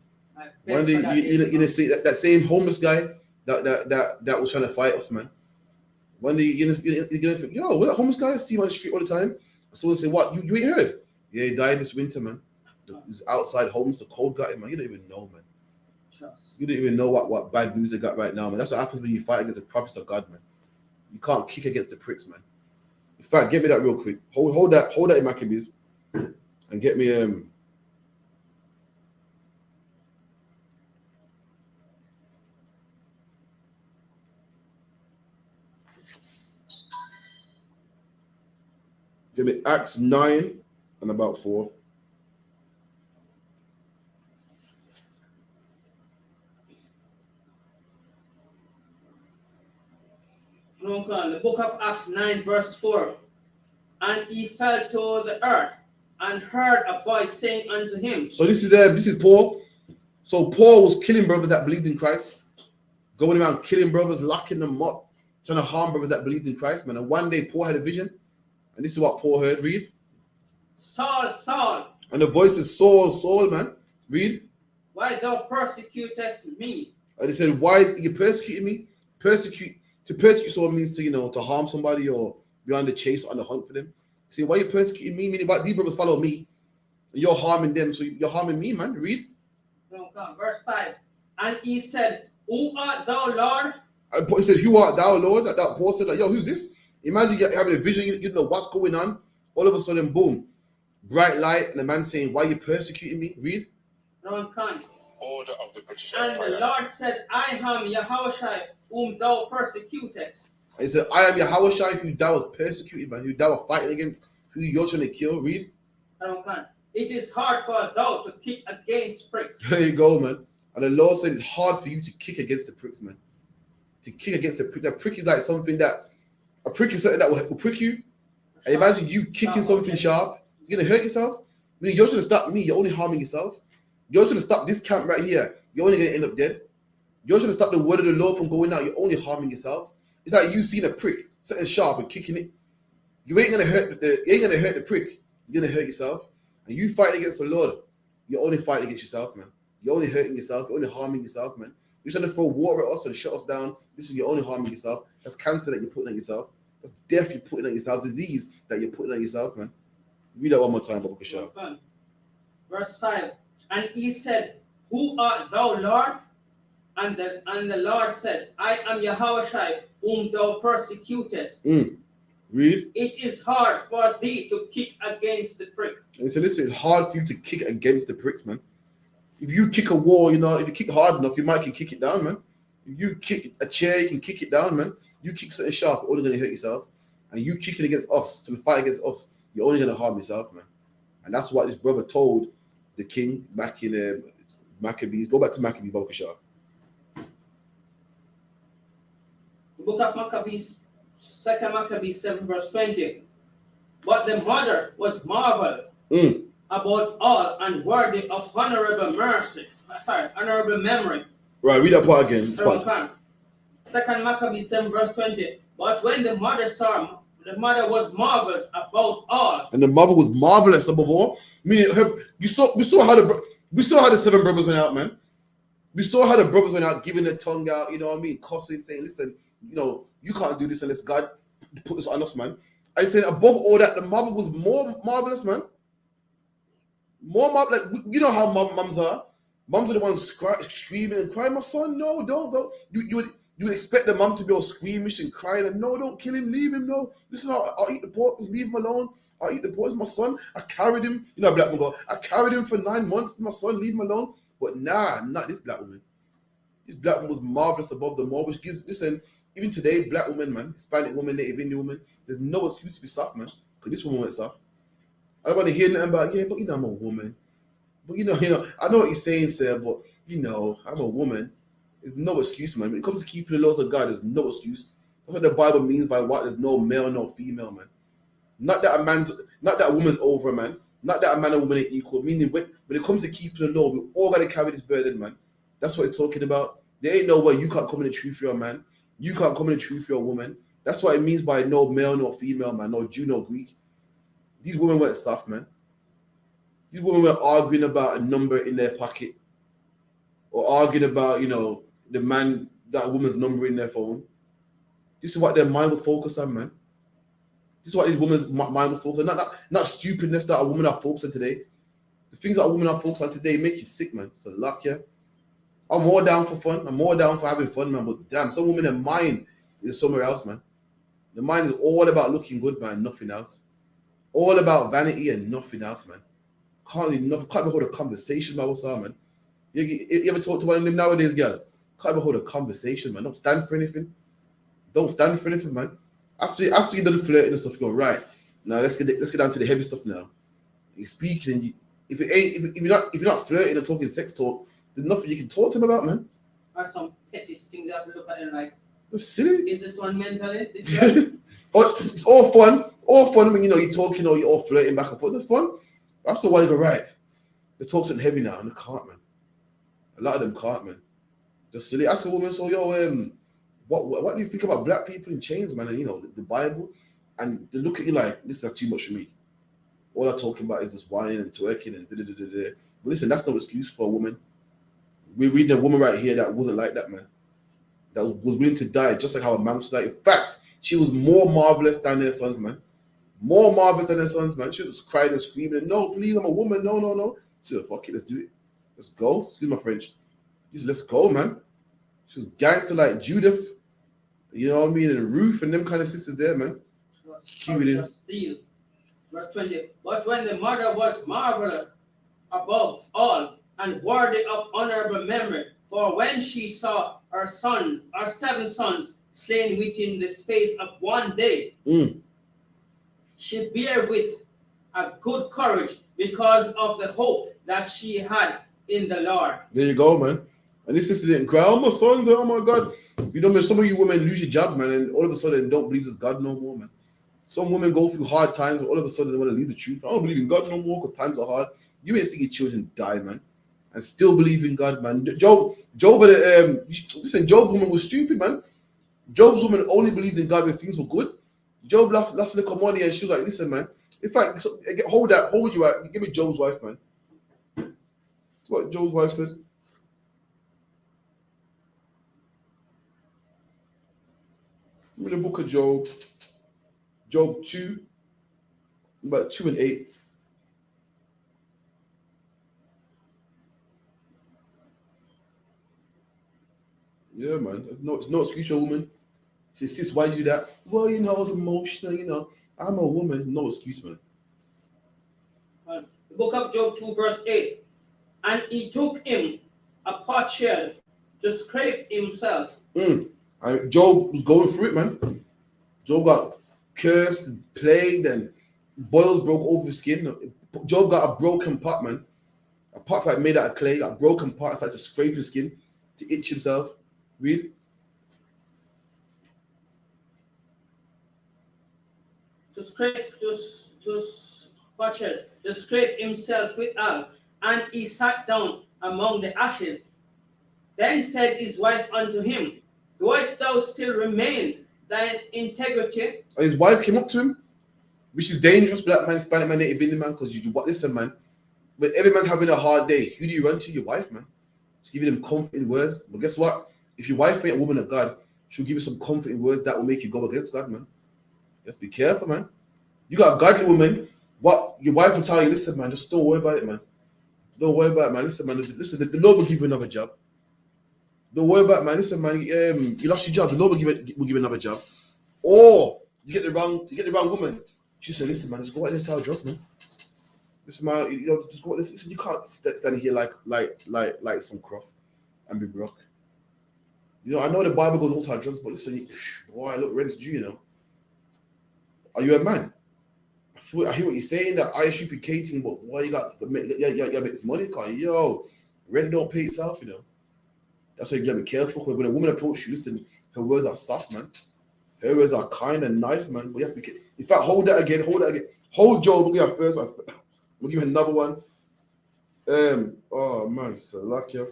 One day you're gonna see that same homeless guy that was trying to fight us, man. One day you're gonna think, yo, what that homeless guy I see him on the street all the time. Someone say, what? You ain't heard? Yeah, he died this winter, man. He's outside homeless, the cold got him, man. You don't even know, man. You don't even know what bad news they got right now, man. That's what happens when you fight against the prophets of God, man. You can't kick against the pricks, man. In fact, get me that real quick. Hold that in Maccabees, and get me Give me Acts 9 and about 4. The book of Acts 9 verse 4. And he fell to the earth and heard a voice saying unto him. So this is Paul. So Paul was killing brothers that believed in Christ, going around killing brothers, locking them up, trying to harm brothers that believed in Christ, man. And one day Paul had a vision, and this is what Paul heard. Read. Saul, Saul. And the voice is Saul, Saul, man. Read. Why thou persecutest me? And he said, why you persecuting me? To persecute someone means to harm somebody or be on the chase, on the hunt for them. See, why you persecuting me? Meaning, but these brothers follow me, and you're harming them, so you're harming me, man. Read. Verse 5. And he said, Who art thou, Lord? And Paul said, Who art thou, Lord? That Paul said, like, yo, who's this? Imagine having a vision, you don't know what's going on. All of a sudden, boom, bright light, and the man saying, why are you persecuting me? Read. Order of the British And Empire. the Lord said, I am Yahushua, whom thou persecutest. And he said, I am Yahushua, who thou was persecuted, man, who thou was fighting against, who you're trying to kill. Read. It is hard for thou to kick against pricks. There you go, man. And the Lord said it's hard for you to kick against the pricks, man. To kick against the prick. That prick is like something that, a prick is something that will prick you. And imagine you kicking something sharp. You're going to hurt yourself. I mean, you're trying to stop me. You're only harming yourself. You're trying to stop this camp right here. You're only going to end up dead. You're trying to stop the word of the Lord from going out. You're only harming yourself. It's like you seeing a prick, something sharp and kicking it. You ain't going to hurt the prick. You're going to hurt yourself. And you fight against the Lord. You're only fighting against yourself, man. You're only hurting yourself. You're only harming yourself, man. You're trying to throw water at us and shut us down. Listen, you're only harming yourself. That's cancer that you're putting on yourself. That's death you're putting on yourself. Disease that you're putting on yourself, man. Read that one more time, Baba Kashar. Verse 5. And he said, Who art thou, Lord? And the Lord said, I am Yahushua, whom thou persecutest. Read. It is hard for thee to kick against the prick. And so listen, it's hard for you to kick against the pricks, man. If you kick a wall, if you kick hard enough, you might can kick it down, man. If you kick a chair, you can kick it down, man. You kick something sharp, you're only going to hurt yourself. And you kicking against us, to fight against us, you're only going to harm yourself, man. And that's what this brother told the king back in Maccabees. Go back to Maccabees, Baba Kashar. The book of Maccabees, 2 Maccabees 7 verse 20. But the mother was marveled about all and worthy of honorable memory. Right, read that part again. 2 Maccabees 7 verse 20. But when the mother saw, the mother was marveled about all. And the mother was marvelous above all. Meaning, we saw how the 7 brothers went out, man. We saw how the brothers went out, giving their tongue out, cussing, saying, listen, you can't do this unless God put this on us, man. I said, above all that, the mother was more marvelous, man. More marvelous. Like, you know how mums are. Mums are the ones screaming and crying. My son, no, don't. You would expect the mum to be all squeamish and crying and no, don't kill him, leave him, no. Listen, I'll eat the pork, just leave him alone. I'll eat the pork, my son. I carried him. Black woman go, I carried him for 9 months, my son, leave him alone. But nah, not this black woman. This black woman was marvelous above them all, which gives, listen, even today, black woman, man, Hispanic woman, Native Indian woman, there's no excuse to be soft, man. Because this woman went soft. I don't want to hear nothing about, yeah, but I'm a woman. But I know what you're saying, sir, but I'm a woman. There's no excuse, man. When it comes to keeping the laws of God, there's no excuse. That's what the Bible means by what? There's no male, no female, man. Not that a woman's over a man. Not that a man and woman are equal. Meaning when it comes to keeping the law, we all got to carry this burden, man. That's what it's talking about. There ain't no way you can't come in the truth for a man. You can't come in the truth for a woman. That's what it means by no male, no female, man. No Jew, no Greek. These women weren't soft, man. These women were arguing about a number in their pocket. Or arguing about, the man, that woman's number in their phone. This is what their mind was focused on, man. This is what these women's mind was focused on. Not stupidness that a woman are focused on today. The things that a woman are focused on today make you sick, man. It's a luck, yeah. I'm more down for fun. I'm more down for having fun, man. But damn, some women, their mind is somewhere else, man. The mind is all about looking good, man. Nothing else. All about vanity and nothing else, man. Can't even hold a conversation about what's up, man. You ever talk to one of them nowadays, girl? Can't even hold a conversation, man. Don't stand for anything. Don't stand for anything, man. After you're done flirting and stuff, you go, right, now let's get down to the heavy stuff now. You're speaking, and if you're not flirting and talking sex talk, there's nothing you can talk to them about, man. Or some petty things you have to look at and like, that's silly. Is this one mentally? It's all fun when you're talking or you're all flirting back and forth. It's fun. After a while, you go, right, let's talk something heavy now. And they can't, man. A lot of them can't, man. Just silly. Ask a woman, so, yo, what do you think about black people in chains, man? And, you know, the Bible. And they look at you like, this is too much for me. All I'm talking about is this whining and twerking and da-da-da-da-da. But listen, that's no excuse for a woman. We're reading a woman right here that wasn't like that, man. That was willing to die just like how a man was like. In fact, she was more marvelous than their sons, man. More marvelous than their sons, man. She was just crying and screaming, and, no, please, I'm a woman. No, no, no. She said, fuck it, let's do it. Let's go. Excuse my French. She said, let's go, man. She was gangster like Judith, you know what I mean, and Ruth and them kind of sisters there, man. Steal. Verse 20. But when the mother was marvelous above all and worthy of honorable memory, for when she saw her sons, her 7 sons, slain within the space of 1 day, she bare with a good courage because of the hope that she had in the Lord. There you go, man. And this sister didn't cry, oh, my sons, oh my God. You know, man, some of you women lose your job, man, and all of a sudden don't believe there's God no more, man. Some women go through hard times, and all of a sudden they want to leave the truth. I don't believe in God no more because times are hard. You ain't see your children die, man, and still believe in God, man. Listen, Job's woman was stupid, man. Job's woman only believed in God when things were good. Job lost little money, and she was like, listen, man, in fact, hold you out. Give me Job's wife, man. That's what Job's wife said. Give me the book of Job. Job 2, about 2 and 8. Yeah, man. No, it's no excuse, your woman. Say, sis, why you do that? Well, you know, I was emotional, you know. I'm a woman. No excuse, man. The book of Job 2, verse 8. And he took him a potsherd to scrape himself. Job was going through it, man. Job got cursed and plagued and boils broke over his skin. Job got a broken pot, man. A pot like made out of clay, got a broken pot, it's like to scrape his skin, to itch himself. Read. To scrape himself withal, and he sat down among the ashes. Then said his wife unto him, dost thou still remain thine integrity? And his wife came up to him, which is dangerous, black man, Hispanic man, native Indian man, because listen, man, when every man's having a hard day, who do you run to? Your wife, man. Just giving them comforting words. But guess what? If your wife ain't a woman of God, she'll give you some comforting words that will make you go against God, man. Just be careful, man. You got a godly woman. What your wife will tell you, listen, man, just don't worry about it, man. Don't worry about it, man. Listen, man, the Lord will give you another job. Don't worry about it, man. Listen, man, you lost your job, the Lord will give you another job. Or you get the wrong woman. She said, listen, man, just go out and sell drugs, man. Listen, man, you know, just go out. Listen, you can't stand here like some croft and be broke. You know, I know the Bible goes all to drugs, but listen, boy, look, rent's due, you know. Are you a man? I hear what you're saying, that I.S.U.P.K thing, but boy, you got to make this money, cause yo, rent don't pay itself, you know. That's why you gotta be careful. When a woman approaches you, listen, her words are soft, man. Her words are kind and nice, man. But you have to be careful. In fact, hold that again. Hold Job. We'll give her first. We'll give her another one. Oh man, it's a luck, yeah.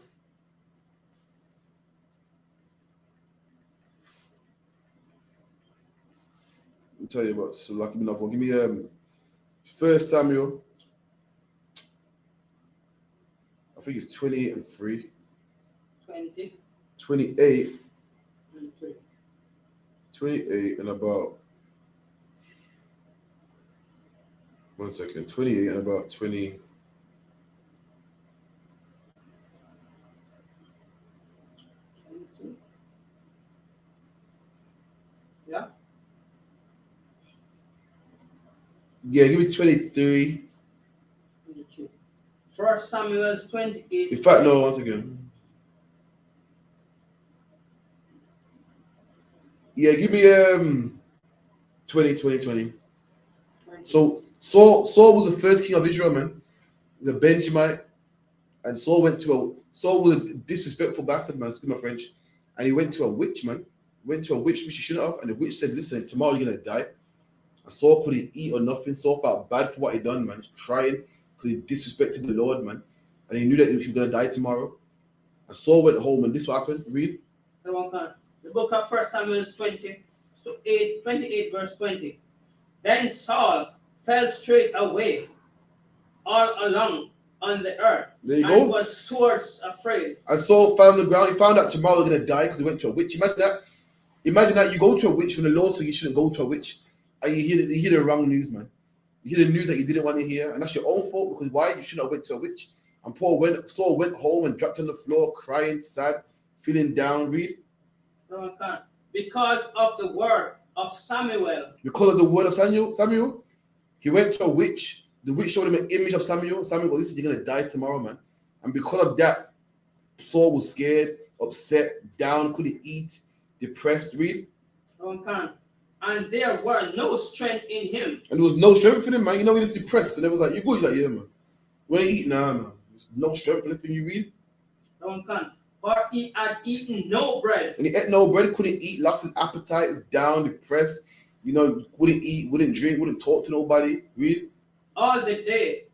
I'll tell you what, so lucky enough. Give me 1 Samuel. I think it's 28 and 3. 20. 28. 23. 28 and about 1 second. 28 and about 20. 20. Yeah. Yeah, give me 23. 22. 1 Samuel 28. In fact, no, once again. Yeah, give me 20. So Saul was the first king of Israel, man. He was a Benjamite, and Saul was a disrespectful bastard, man. Excuse my French. And he went to a witch, man. Went to a witch, which he shouldn't have. And the witch said, "Listen, tomorrow you're gonna die." And Saul couldn't eat or nothing. Saul felt bad for what he done, man. He's crying because he disrespected the Lord, man. And he knew that he was going to die tomorrow. And Saul went home, and this what happened. Read. The book of 1 Samuel 28 verse 20. Then Saul fell straight away all along on the earth. There you and go. Was sore afraid. And Saul fell on the ground. He found out tomorrow he was going to die because he went to a witch. Imagine that. Imagine that you go to a witch when the Lord said you shouldn't go to a witch, and you hear the wrong news, man. You hear the news that you didn't want to hear, and that's your own fault, because why? You shouldn't have went to a witch. And Saul went home and dropped on the floor, crying, sad, feeling down. Read. Because of the word of Samuel. Because of the word of Samuel, he went to a witch. The witch showed him an image of Samuel. Samuel goes, listen, you're going to die tomorrow, man. And because of that, Saul was scared, upset, down, couldn't eat, depressed. Read. And there were no strength in him. And there was no strength in him, man. You know, he was depressed. And it was like, you good? You're like, yeah, man. When you eat, nah, man. There's no strength in anything you read. For he had eaten no bread. And he ate no bread, couldn't eat, lost his appetite, down, depressed. You know, wouldn't eat, wouldn't drink, wouldn't talk to nobody. Read. All the day,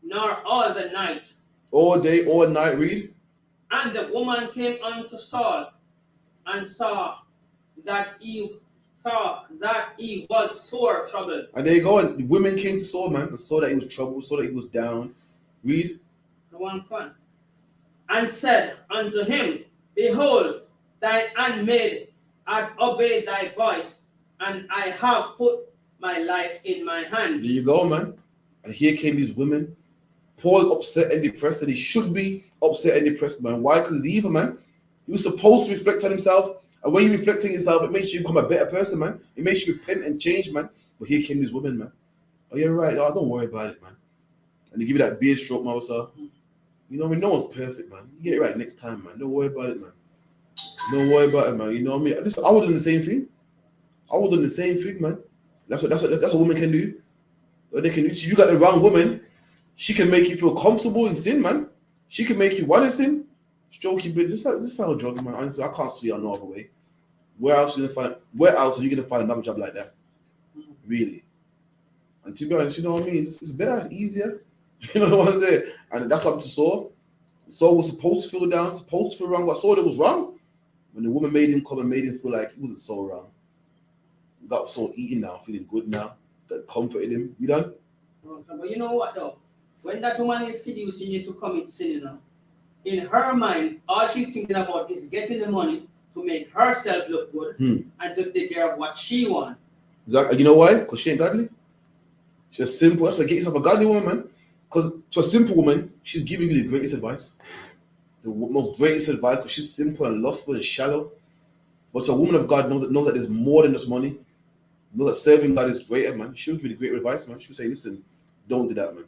nor all the night. All day, all night. Read. And the woman came unto Saul and saw that he was sore troubled. And there you go. And the women came to Saul, man, and saw that he was troubled, saw that he was down. Read. And said unto him, behold, thine handmaid hath obeyed thy voice, and I have put my life in my hand. There you go, man. And here came these women. Paul upset and depressed, and he should be upset and depressed, man. Why? Because he's evil, man. He was supposed to reflect on himself. And when you reflect on yourself, it makes you become a better person, man. It makes you repent and change, man. But here came these women, man. Oh, you're right. Oh, don't worry about it, man. And they give you that beard stroke, man. So, you know what I mean? No one's perfect, man. You get it right next time, man. Don't worry about it, man. Don't worry about it, man. You know what I mean? Listen, I would have done the same thing. I would have done the same thing, man. That's what a woman can do. What they can do. So you got the wrong woman. She can make you feel comfortable in sin, man. She can make you want to sin. Stroke your beard. This is how drugs, man. Honestly, I can't see it no other way. Where else are you gonna find another job like that? Really? And to be honest, you know what I mean? It's better, it's easier. You know what I'm saying? And that's what happened to Saul. Saul was supposed to feel down, supposed to feel wrong. What Saul did was wrong. When the woman made him come and made him feel like he wasn't so wrong. Got Saul eating now, feeling good now. That comforted him. You done? But you know what though? When that woman is seducing you to commit sin, you know, in her mind, all she's thinking about is getting the money to make herself look good and to take care of what she wants. Exactly. You know why? Because she ain't godly. She's simple. That's why get yourself a godly woman, man. Because to a simple woman, she's giving you the greatest advice. The most greatest advice, because she's simple and lustful and shallow. But to a woman of God, knows that there's more than just money. Knows that serving God is greater, man. She'll give you the great advice, man. She'll say, listen, don't do that, man.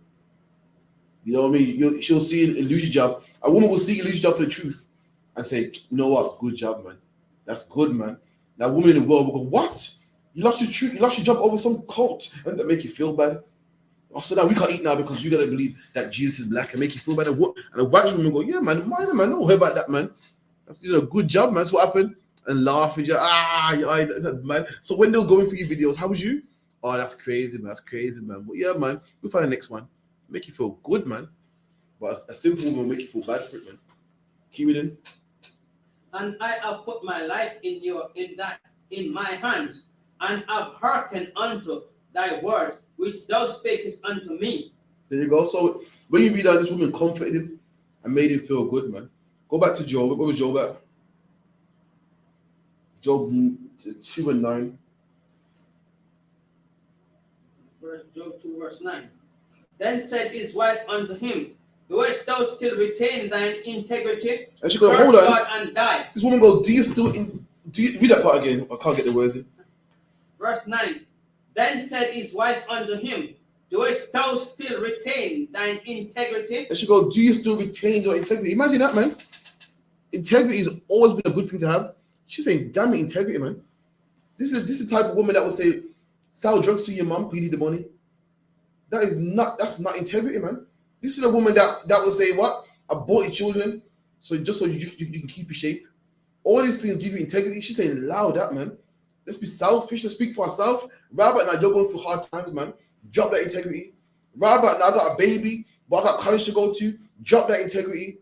You know what I mean? She'll see you lose your job. A woman will see you lose your job for the truth and say, you know what? Good job, man. That's good, man. That woman in the world will go, what? You lost your truth. You lost your job over some cult, and that make you feel bad. So now we can't eat now because you gotta believe that Jesus is black and make you feel bad. And a white woman go, yeah, man, mind, man. Don't worry about that, man. That's good job, man. That's what happened. And laugh and just that's man. So when they're going through your videos, how was you? Oh, that's crazy, man. That's crazy, man. But yeah, man, we'll find the next one. Make you feel good, man. But a simple woman will make you feel bad for it, man. Keep it in. And I have put my life in my hands, and have hearkened unto thy words, which thou spakest unto me. There you go. So when you read that, this woman comforted him and made him feel good, man. Go back to Job. Where was Job at? Job 2 and 9. Job 2 verse 9. Then said his wife unto him, doest thou still retain thine integrity? And she goes, hold on. God and die. This woman goes, do you read that part again? I can't get the words in. Verse 9. Then said his wife unto him, doest thou still retain thine integrity? And she goes, do you still retain your integrity? Imagine that, man. Integrity has always been a good thing to have. She's saying, damn it, integrity, man. This is the type of woman that will say, sell drugs to your mom because you need the money. That's not integrity, man. This is a woman that will say, what? Abort your children so you can keep your shape. All these things give you integrity. She's saying, allow that, man. Let's be selfish. Let's speak for ourselves. Rather than you're going through hard times, man. Drop that integrity. Right about now, I got a baby, but I got college to go to. Drop that integrity.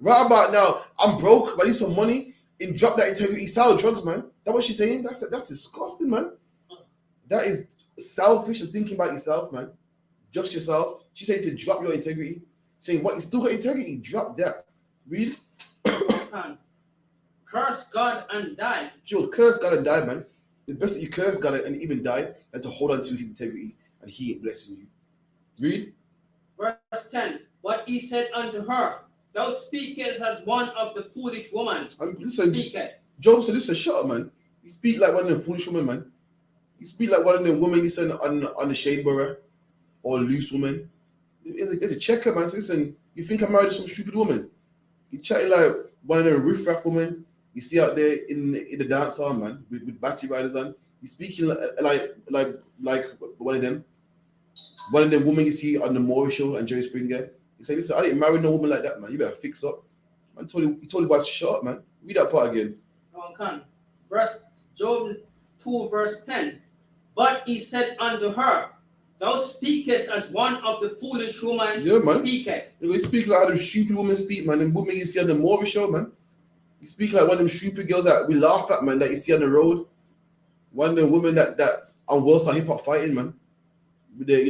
Right about now, I'm broke, but I need some money. And drop that integrity. Sell drugs, man. That's what she's saying. That's disgusting, man. That is selfish and thinking about yourself, man. Just yourself. She's saying to drop your integrity. Saying what? You still got integrity. Drop that. Read. Curse God and die. She was curse God and die, man. It's best that you curse God and even die than to hold on to his integrity and he ain't blessing you. Read. Verse 10. But he said unto her, thou speakest as one of the foolish women. Listen, Speaketh. Job said, listen, shut up, man. You speak like one of them foolish women, man. You speak like one of them women you send on the shade borough or loose woman. It's a checker, man. So listen, you think I married some stupid woman? You chatting like one of them riff-raff women you see out there in the dance hall, man, with battery riders on. You speaking like one of them women you see on the Maury show and Jerry Springer. You say, listen, I didn't marry no woman like that, man. You better fix up. Man told you about to shut up, man. Read that part again. Job 2 verse 10. But he said unto her, thou speakest as one of the foolish women. Yeah, man. Speaketh. You speak like how them stupid women speak, man. Them women you see on the Maury show, man. You speak like one of them stupid girls that we laugh at, man, that you see on the road. One of the women that on World Star Hip Hop fighting, man. With their,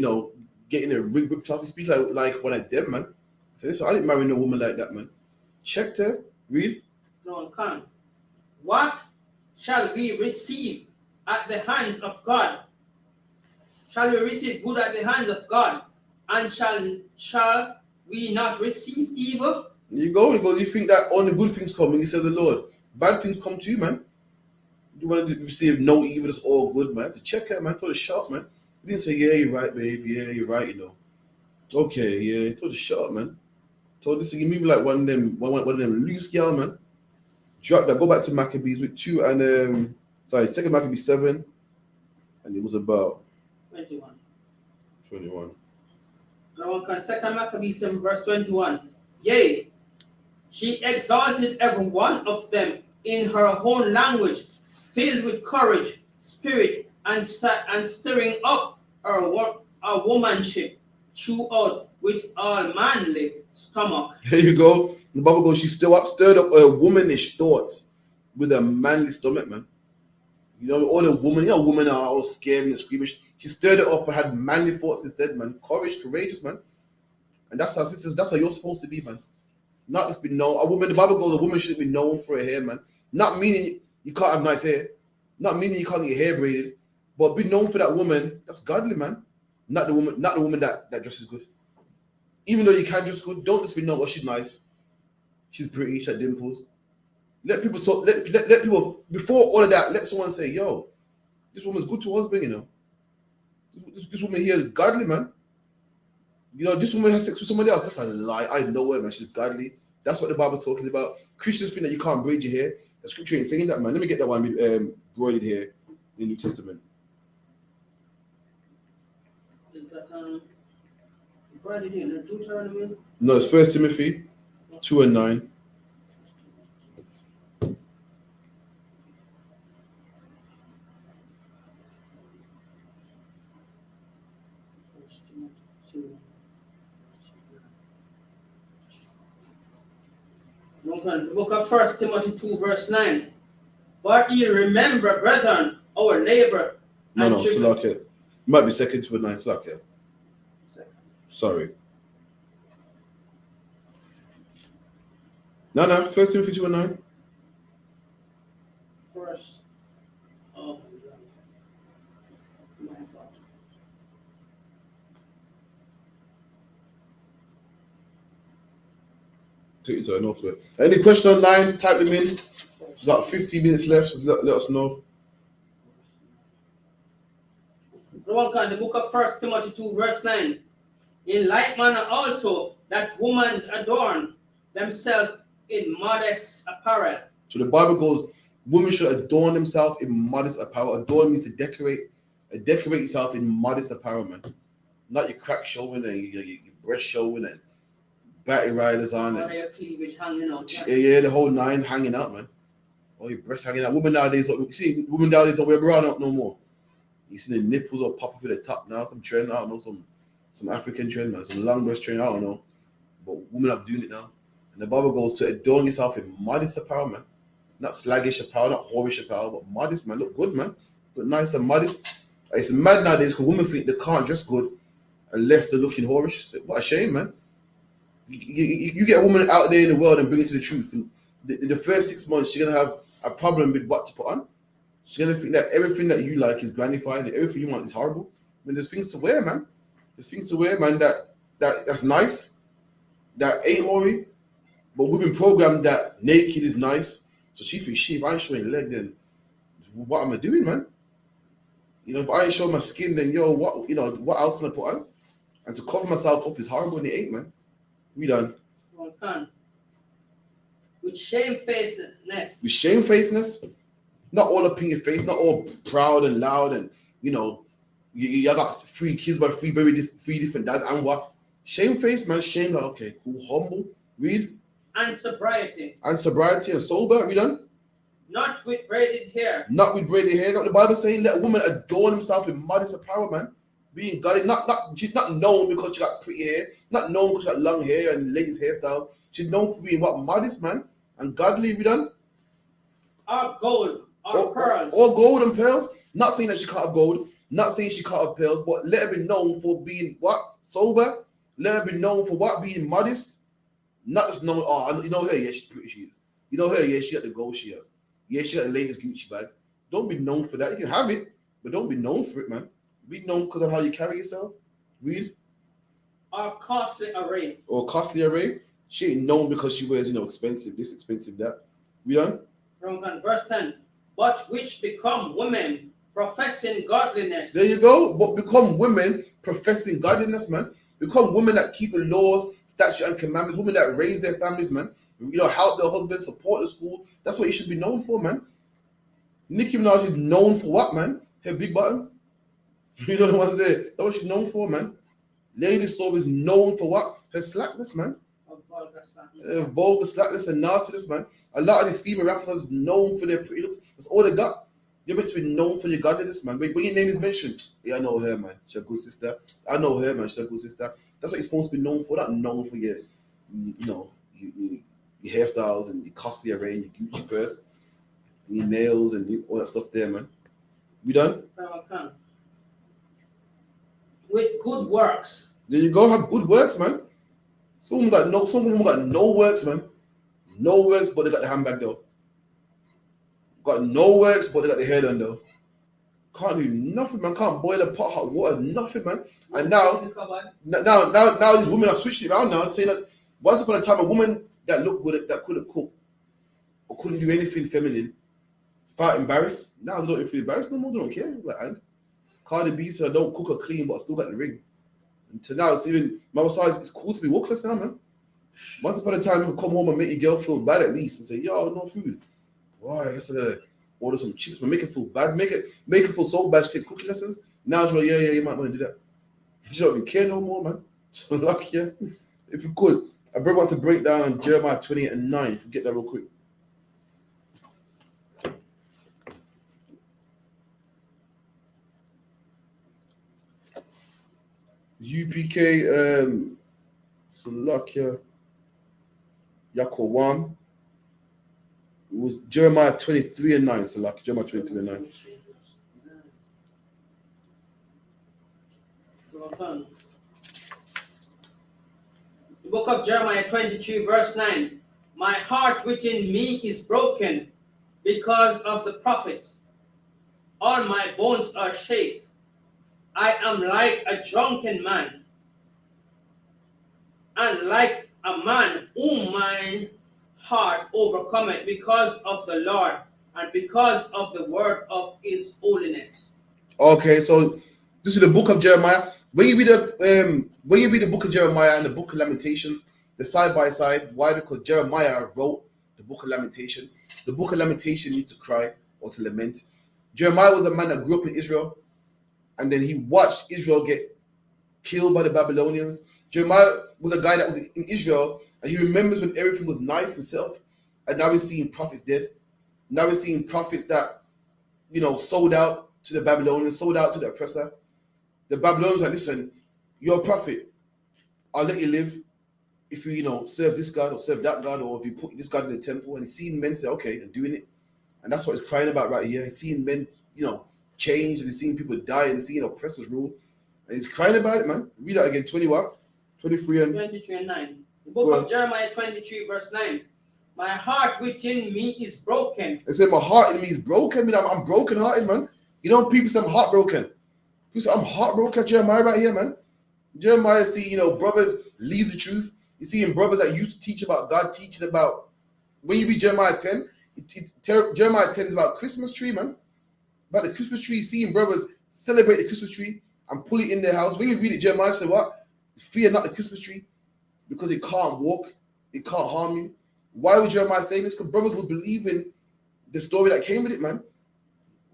getting their rig ripped off. You speak like one of them, man. So listen, I didn't marry no woman like that, man. Check her. Read. No, come. What shall we receive at the hands of God? Shall we receive good at the hands of God? And shall we not receive evil? There you go. Because you think that only good things come when you say the Lord. Bad things come to you, man. You want to receive no evil, it's all good, man. To check her, man. Told her shut up, man. You didn't say, yeah, you're right, babe. Yeah, you're right, Okay, yeah. Told her shut up, man. Told this to you move like one of them loose girl, man. Drop that. Go back to Maccabees with 2 and second Maccabees 7, and it was about 21. Second Maccabees 7 verse 21. Yea, she exalted every one of them in her own language, filled with courage, spirit, and stirring up her womanship throughout with all manly stomach. There you go. The Bible goes, she stirred up her womanish thoughts with a manly stomach, man. All the women are all scary and squeamish. She stirred it up and had manly thoughts instead, man. Courageous, man. And that's how sisters, that's how you're supposed to be, man. Not just be known. The Bible goes, a woman should be known for her hair, man. Not meaning you can't have nice hair. Not meaning you can't get your hair braided. But be known for that woman. That's godly, man. Not the woman that dresses good. Even though you can dress good, don't just be known, she's nice. She's pretty, she has dimples. Let people talk, let people, before all of that, let someone say, yo, this woman's good to her husband, This woman here is godly, man. This woman has sex with somebody else. That's a lie. I know her, man. She's godly. That's what the Bible's talking about. Christians think that you can't braid your hair. The scripture ain't saying that, man. Let me get that one broided hair in the New Testament. Is that broided in the Deuteronomy? No, it's 1 Timothy 2 and 9. The book of 1 Timothy 2 verse 9. But ye remember, brethren, our labor. No, Salak. It might be 2 to 9, Salak. Sorry. No, 1 Timothy 2 and 9. First. Oh, my fault. Any question online, type them in. We've got 15 minutes left, so let us know. The book of 1 Timothy 2 verse 9. In like manner also that women adorn themselves in modest apparel. So the Bible goes, women should adorn themselves in modest apparel. Adorn means to decorate. Decorate yourself in modest apparel, man. Not your crack showing and your breast showing and battery riders on. And your cleavage hanging out. Yeah, the whole 9 hanging out, man. All your breasts hanging out. Women nowadays don't wear bra no more. You see the nipples are popping for the top now. Some trend, I don't know, some African trend, man, some long breast trend, I don't know. But women are doing it now. And the Bible goes to adorn yourself in modest apparel, man. Not slaggish apparel, not whorish apparel, but modest, man. Look good, man. Look nice and modest. It's mad nowadays because women think they can't dress good unless they're looking whorish. What a shame, man. You get a woman out there in the world and bring it to the truth. And in the first 6 months, she's going to have a problem with what to put on. She's going to think that everything that you like is grandified and everything you want is horrible. I mean, there's things to wear, man. There's things to wear, man, that's nice, that ain't hoary. But we've been programmed that naked is nice. So she thinks, if I ain't showing leg, then what am I doing, man? You know, if I ain't showing my skin, then what else can I put on? And to cover myself up is horrible, and it ain't, man. We done. With shamefacedness. With shamefacedness, not all up in your face, not all proud and loud, and you got 3 kids by 3 different dads, and what? Shamefaced, man. Shame, like, okay, cool, humble. Read. And sobriety. And sober. We done. Not with braided hair. Not with braided hair. Not the Bible saying let a woman adorn himself in modest apparel, man. Being godly, she's not known because she got pretty hair, not known because she got long hair and latest hairstyles. She's known for being what? Modest, man, and godly. We done. Or gold, or pearls. Or gold and pearls. Not saying that she can't have gold, not saying she can't have pearls, but let her be known for being what? Sober. Let her be known for what? Being modest. Not just known, you know her, yeah, she's pretty, she is. You know her, yeah, she got the gold she has. Yeah, she got the latest Gucci bag. Don't be known for that. You can have it, but don't be known for it, man. Be known because of how you carry yourself. Read. Or costly array. Or costly array. She ain't known because she wears, expensive, this, expensive, that. We done? Verse 10. But which become women professing godliness. There you go. But become women professing godliness, man. Become women that keep the laws, statutes, and commandments. Women that raise their families, man. Help their husbands, support the school. That's what you should be known for, man. Nicki Minaj is known for what, man? Her big button. You know the ones there. That's what she's known for, man. Lady Soul is known for what? Her slackness, man. Vulgar slackness and nastiness, man. A lot of these female rappers are known for their pretty looks. That's all they got. You're meant to be known for your godliness, man. When your name is mentioned, yeah, I know her, man. She's a good sister. I know her, man. She's a good sister. That's what you're supposed to be known for. Not known for your hairstyles and your costly array and your Gucci purse and your nails and all that stuff there, man. We done? With good works. There you go. Have good works, man. Some women got no works, man. No works, but they got the handbag though. Got no works, but they got the hair done though. Can't do nothing, man. Can't boil a pot of hot water, nothing, man. And now these women are switching it around now, saying that once upon a time a woman that looked good, that couldn't cook or couldn't do anything feminine, felt embarrassed. Now they don't even feel embarrassed no more. They don't care. Like, Cardi B said, I don't cook or clean, but I still got the ring. And to now, it's even my size. It's cool to be workless now, man. Once upon a time, you could come home and make your girl feel bad at least and say, "Yo, no food." Why? I guess I gotta order some chips, but make it feel bad. Make it feel so bad. She takes cooking lessons. Now she's like, yeah, you might want to do that. She don't even care no more, man. So lucky, yeah. If you could, I really want to break down Jeremiah 28:9. If you get that real quick. ISUPK, Salakia, Yaakov. It was Jeremiah 23:9, Salakia. Jeremiah 23:9. The book of Jeremiah 23, verse 9. My heart within me is broken because of the prophets. All my bones are shaken. I am like a drunken man, and like a man whom my heart overcometh because of the Lord and because of the word of his holiness. Okay, so this is the book of Jeremiah. When you read the book of Jeremiah and the book of Lamentations, they're side by side. Why? Because Jeremiah wrote the book of Lamentation. The book of Lamentation means to cry or to lament. Jeremiah was a man that grew up in Israel, and then he watched Israel get killed by the Babylonians. Jeremiah was a guy that was in Israel, and he remembers when everything was nice and set up, and now we're seeing prophets dead. Now we're seeing prophets that, sold out to the Babylonians, sold out to the oppressor. The Babylonians are, listen, you're a prophet. I'll let you live if you, serve this God or serve that God, or if you put this God in the temple. And he's seeing men say, okay, I'm doing it. And that's what he's crying about right here. He's seeing men, change, and he's seeing people die, and he's seeing oppressors rule. And he's crying about it, man. Read that again, 23 and 23 and 9. The book of Jeremiah 23 verse 9. My heart within me is broken. It said my heart in me is broken. I mean, I'm broken hearted, man. People say I'm heartbroken. People say I'm heartbroken at Jeremiah right here, man. Jeremiah see, brothers leave the truth. You see in brothers that used to teach about God, teaching about, when you read Jeremiah 10, Jeremiah 10 is about Christmas tree, man. About the Christmas tree, seeing brothers celebrate the Christmas tree and pull it in their house. When you read it, Jeremiah say what? Fear not the Christmas tree, because it can't walk, it can't harm you. Why would Jeremiah say this? Because brothers would believe in the story that came with it, man.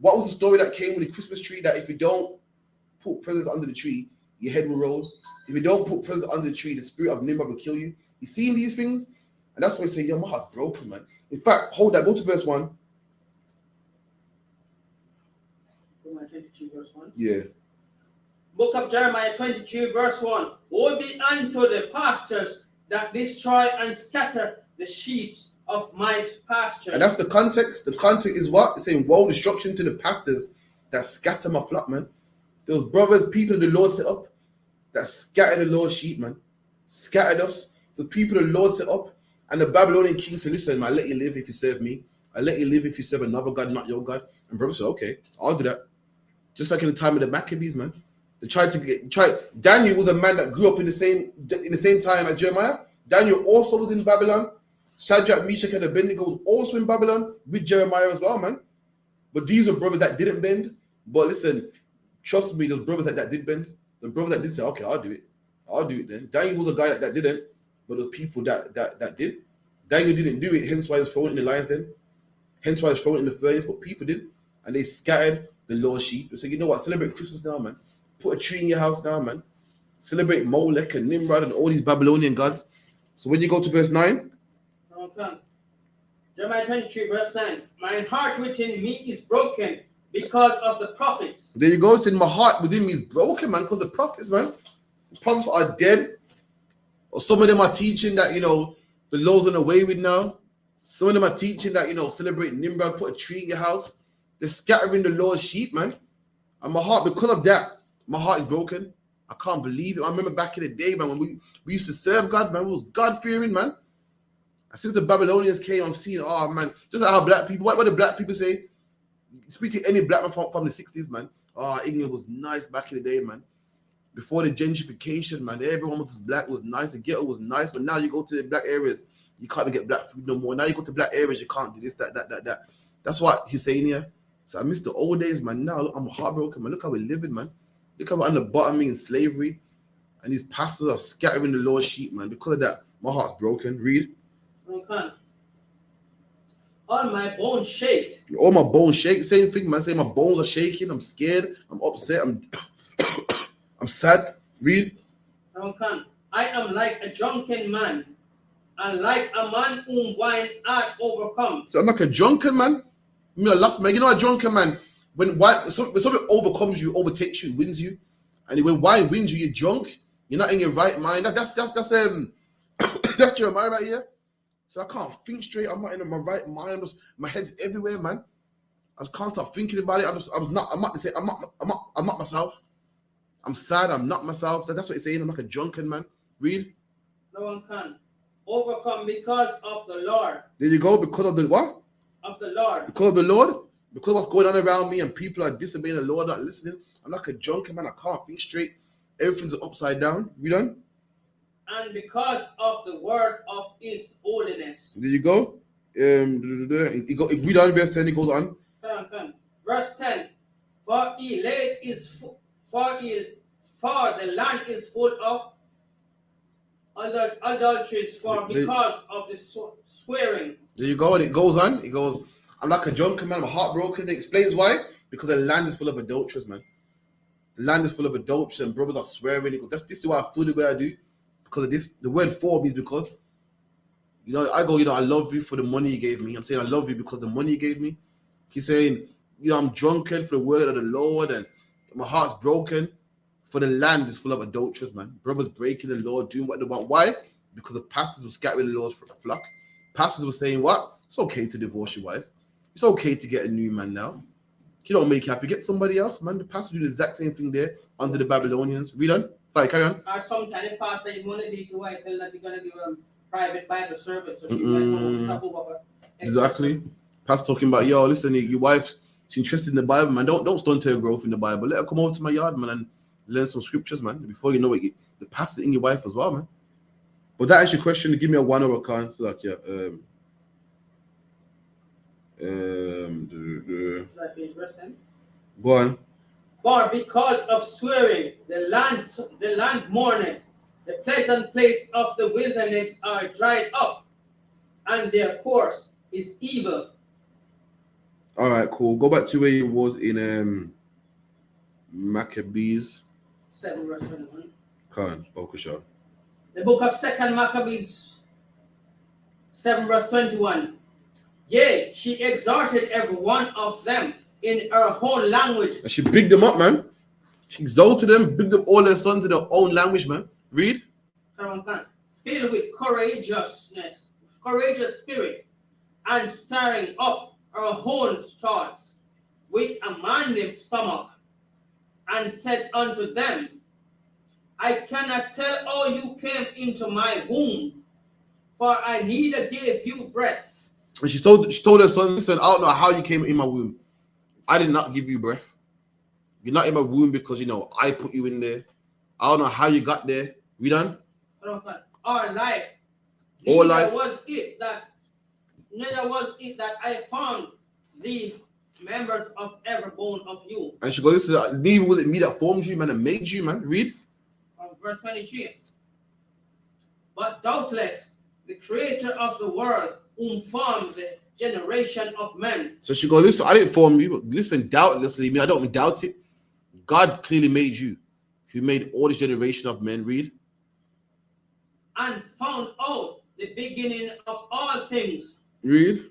What was the story that came with the Christmas tree? That if you don't put presents under the tree, your head will roll. If you don't put presents under the tree, the spirit of Nimrod will kill you. You seeing these things? And that's why I say, yo, my heart's broken, man. In fact, hold that. Go to verse 1. 22 verse 1. Yeah. Book of Jeremiah 22 verse 1. Woe be unto the pastors that destroy and scatter the sheep of my pasture. And that's the context. The context is what? It's saying, woe, destruction to the pastors that scatter my flock, man. Those brothers, people the Lord set up, that scatter the Lord's sheep, man. Scattered us. The people the Lord set up. And the Babylonian king said, listen, man, I'll let you live if you serve me. I'll let you live if you serve another God, not your God. And brothers said, okay, I'll do that. Just like in the time of the Maccabees, man. They tried to Daniel was a man that grew up in the same time as Jeremiah. Daniel also was in Babylon. Shadrach, Meshach, and Abednego was also in Babylon with Jeremiah as well, man. But these are brothers that didn't bend. But listen, trust me, those brothers that did bend, the brothers that did say, okay, I'll do it. I'll do it then. Daniel was a guy that didn't, but those people that did. Daniel didn't do it, hence why he was thrown in the lion's den. Hence why he was thrown in the furnace, but people did. And they scattered the Lord's sheep. They said, you know what, celebrate Christmas now, man. Put a tree in your house now, man. Celebrate Molech and Nimrod and all these Babylonian gods. So when you go to verse 9. Okay. Jeremiah 23 verse 9. My heart within me is broken because of the prophets. There you go. It's in my heart within me is broken, man, because the prophets, man. The prophets are dead. Or some of them are teaching that, the Lord's on the way with now. Some of them are teaching that, celebrate Nimrod, put a tree in your house. They're scattering the Lord's sheep, man. And my heart, because of that, my heart is broken. I can't believe it. I remember back in the day, man, when we used to serve God, man. We was God-fearing, man. And since the Babylonians came, I'm seeing, oh, man, just like how black people, what do black people say? Speak to any black man from the 60s, man. Oh, England was nice back in the day, man. Before the gentrification, man, everyone was black, was nice. The ghetto was nice. But now you go to the black areas, you can't even get black food no more. Now you go to black areas, you can't do this, that. That's what he's saying here. So I miss the old days, man. Now I'm heartbroken, man. Look how we're living, man. Look how we're on the bottom in slavery. And these pastors are scattering the Lord's sheep, man. Because of that, my heart's broken. Read. Okay. All my bones shake. All my bones shake. Same thing, man. Say my bones are shaking. I'm scared. I'm upset. I'm sad. Read. Okay. I am like a drunken man, and like a man whom wine hath overcome. So I'm like a drunken man. Last man. You know a drunken man. When something overcomes you, overtakes you, wins you, and when wine wins you, you're drunk. You're not in your right mind. That's that's Jeremiah right here. So I can't think straight. I'm not in my right mind. My head's everywhere, man. I can't stop thinking about it. I'm not myself. I'm sad. I'm not myself. That's what it's saying. I'm like a drunken man. Read. No one can overcome because of the Lord. There you go. Because of the what? Of the Lord. Because of the Lord. Because of what's going on around me and people are disobeying the Lord, not listening. I'm like a drunken man. I can't think straight. Everything's upside down. Read on. And because of the word of his holiness. There you go. Read on verse 10. It goes on. Verse 10. For the land is full of adulteries, because of the swearing. There you go. And it goes on. It goes, I'm like a drunken man. I'm heartbroken. It explains why. Because the land is full of adulteries, man. The land is full of adultery and brothers are swearing. This is why I feel the way I do. Because of this. The word for means because, I go, I love you for the money you gave me. I'm saying I love you because the money you gave me. He's saying, I'm drunken for the word of the Lord and my heart's broken For the land is full of adulterers, man. Brothers breaking the law, doing what they want. Why? Because the pastors were scattering the laws for the flock. Pastors were saying, what? It's okay to divorce your wife. It's okay to get a new man now. If you don't make you happy, get somebody else, man. The pastor do the exact same thing there under the Babylonians. Read on. Sorry, carry on. Or sometimes the pastor you want to lead to wife tell that you're going to give a private Bible service. So she might stop over. Exactly. Pastor talking about, yo, listen, your wife's interested in the Bible, man. Don't stunt her growth in the Bible. Let her come over to my yard, man, and learn some scriptures, man. Before you know it, the pastor in your wife as well, man. But that is your question. Give me a 1 or a con. So like, yeah. Go on. For because of swearing, the land mourneth, the pleasant place of the wilderness are dried up, and their course is evil. All right, cool. Go back to where you was in Maccabees. 7 verse 21. Khan, Bokasha. The book of 2 Maccabees, 7 verse 21. Yea, she exhorted every one of them in her own language. And she bigged them up, man. She exalted them, bigged up all their sons in their own language, man. Read. Filled with courageous spirit, and stirring up her own thoughts with a manly stomach, and said unto them, I cannot tell how you came into my womb, for I neither gave you breath. And she told her son, listen, I don't know how you came in my womb. I did not give you breath. You're not in my womb because, I put you in there. I don't know how you got there. We done? Our life. All life. Neither was it that I found the members of every bone of you. And she goes, listen, neither was it me that formed you, man, and made you, man. Read. Verse 23. But doubtless the creator of the world whom formed the generation of men. So she goes, listen, I didn't form you, but listen, doubtlessly, I don't doubt it. God clearly made you, who made all this generation of men. Read. And found out the beginning of all things. Read.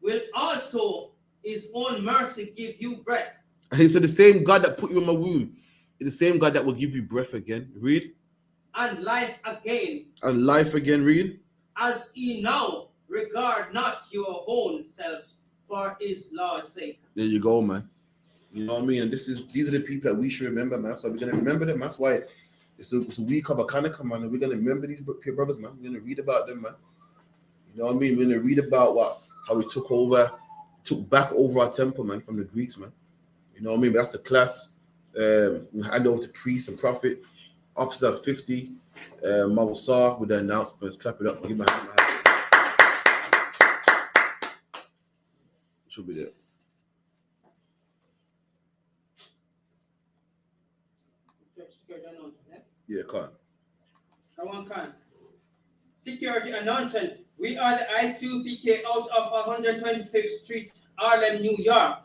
Will also his own mercy give you breath. And he said, the same God that put you in my womb is the same God that will give you breath again. Read. And life again. And life again. Read. As ye now regard not your own selves for his Lord's sake. There you go, man. You know what I mean? And these are the people that we should remember, man. So we're going to remember them. That's why it's the week of YAHANNA, man. And we're going to remember these brothers, man. We're going to read about them, man. You know what I mean? We're going to read about how we took back over our temple, man, from the Greeks, man. You know what I mean? But that's the class. We hand over to priest and prophet, officer 50, Mawasar with the announcements. Clap it up. Give my hand. Should be there. Yeah, can't. Come on, can. Security announcement. We are the I.S.U.P.K out of 125th Street, Harlem, New York.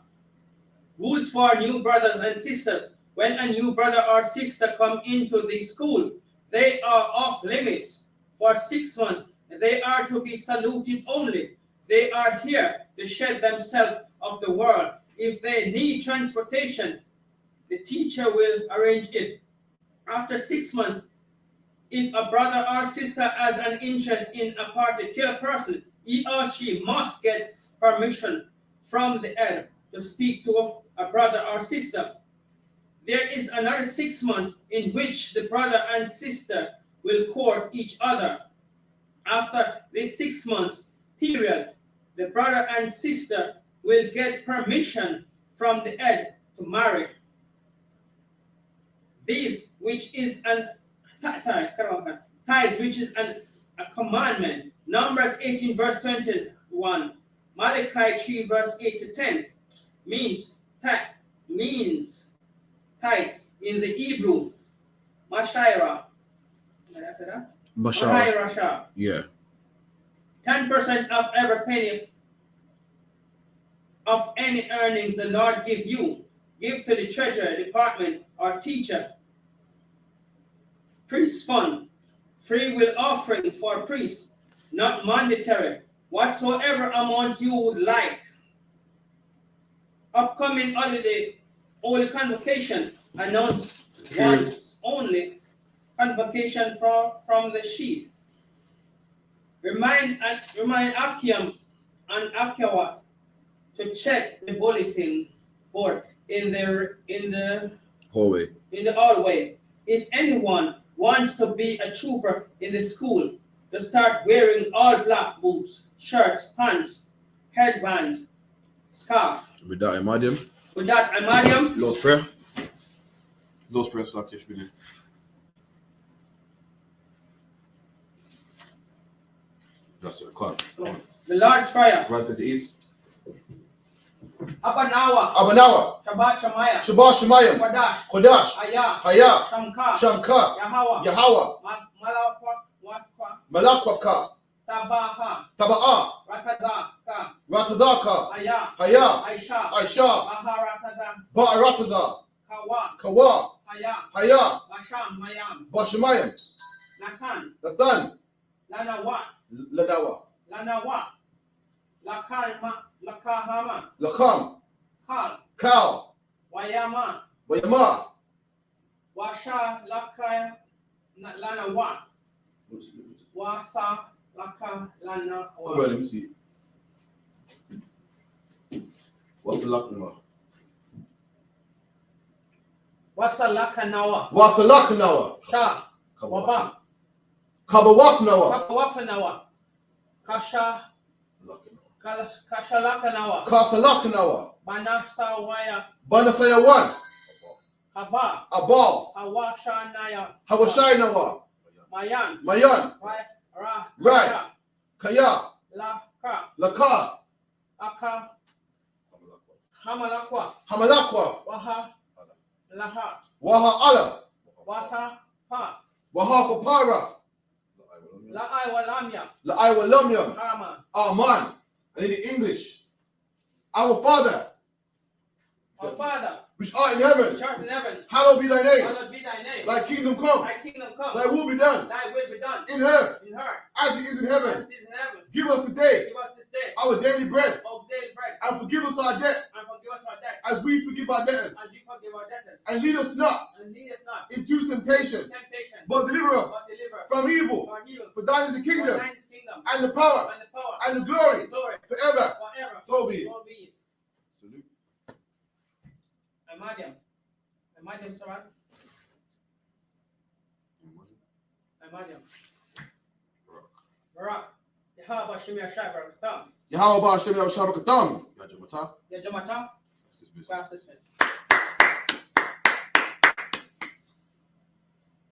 Rules for new brothers and sisters. When a new brother or sister come into the school, they are off limits. For 6 months, they are to be saluted only. They are here to shed themselves of the world. If they need transportation, the teacher will arrange it. After 6 months, if a brother or sister has an interest in a particular person, he or she must get permission from the elder to speak to a brother or sister. There is another 6 months in which the brother and sister will court each other. After this 6 months period, the brother and sister will get permission from the elder to marry. This, which is tithes, which is a commandment. Numbers 18 verse 21, Malachi 3 verse 8 to 10 means tithes in the Hebrew, Mashira. Mashira. Yeah. 10% of every penny of any earnings the Lord give you. Give to the treasury department or teacher. Priest fund, free will offering for priests, not mandatory. Whatsoever amount you would like. Upcoming holiday, holy convocation, announced once only convocation from the sheep. Remind Akim and Akawa to check the bulletin board in the hallway. If anyone wants to be a trooper in the school, to start wearing all black boots, shirts, pants, headbands, scarf. With that, Imadium. Lord's Prayer. Lord's Prayer, Slakish, Billy. That's it, cut. The Lord's Prayer. Right to the east. Abanawa. Shabbat Shemayim. Shabbat Shemayim. Kodash. Haya. Shamka. Yahweh. Malakwafka. Taba'a. Ratazaka. Haya. Aisha. Ba'arataza. Kawa. Haya. Bashemayim. Nathan. Ladawa. Lakam. Kal. Wayama. Washa Laka Lanawa. Wasa Laka Lana. Come on, let me see. What's the Lakanawa? Wasa Lakanawa. What's the Lakanawa? Sha. Waba. Kabawaknawa. Kabawafanawa. Kasha. Kasha Lakanawa. Kasalaknawa. Banasa Waya. Banasaya 1. Haba. Abal. Hawashanaya. Hawashainawa. Mayan. Right. Kaya. Laka. Aka. Hamalakwa. Waha. Laha. Waha Allah. Wasa Pa. Waha Kapara. La'ai Walamyam. Aman. And in the English. Our Father. Our Father. Which art in heaven. Hallowed be thy name. Thy kingdom come. Thy will be done. In earth. As it is in heaven. Give us this day. Our daily bread. And forgive us our debt. As we forgive our debtors. And lead us not into temptation. But deliver us from evil. For thine is the kingdom. And the power. And the glory. Forever. So be it. Salute. Imadiam, Sarat. Imadiam. Barak. Yahweh Hashem Yashai Barakatam. Yahweh Hashem Yashai Barakatam. Yajamata. That's this business. Fast this minute.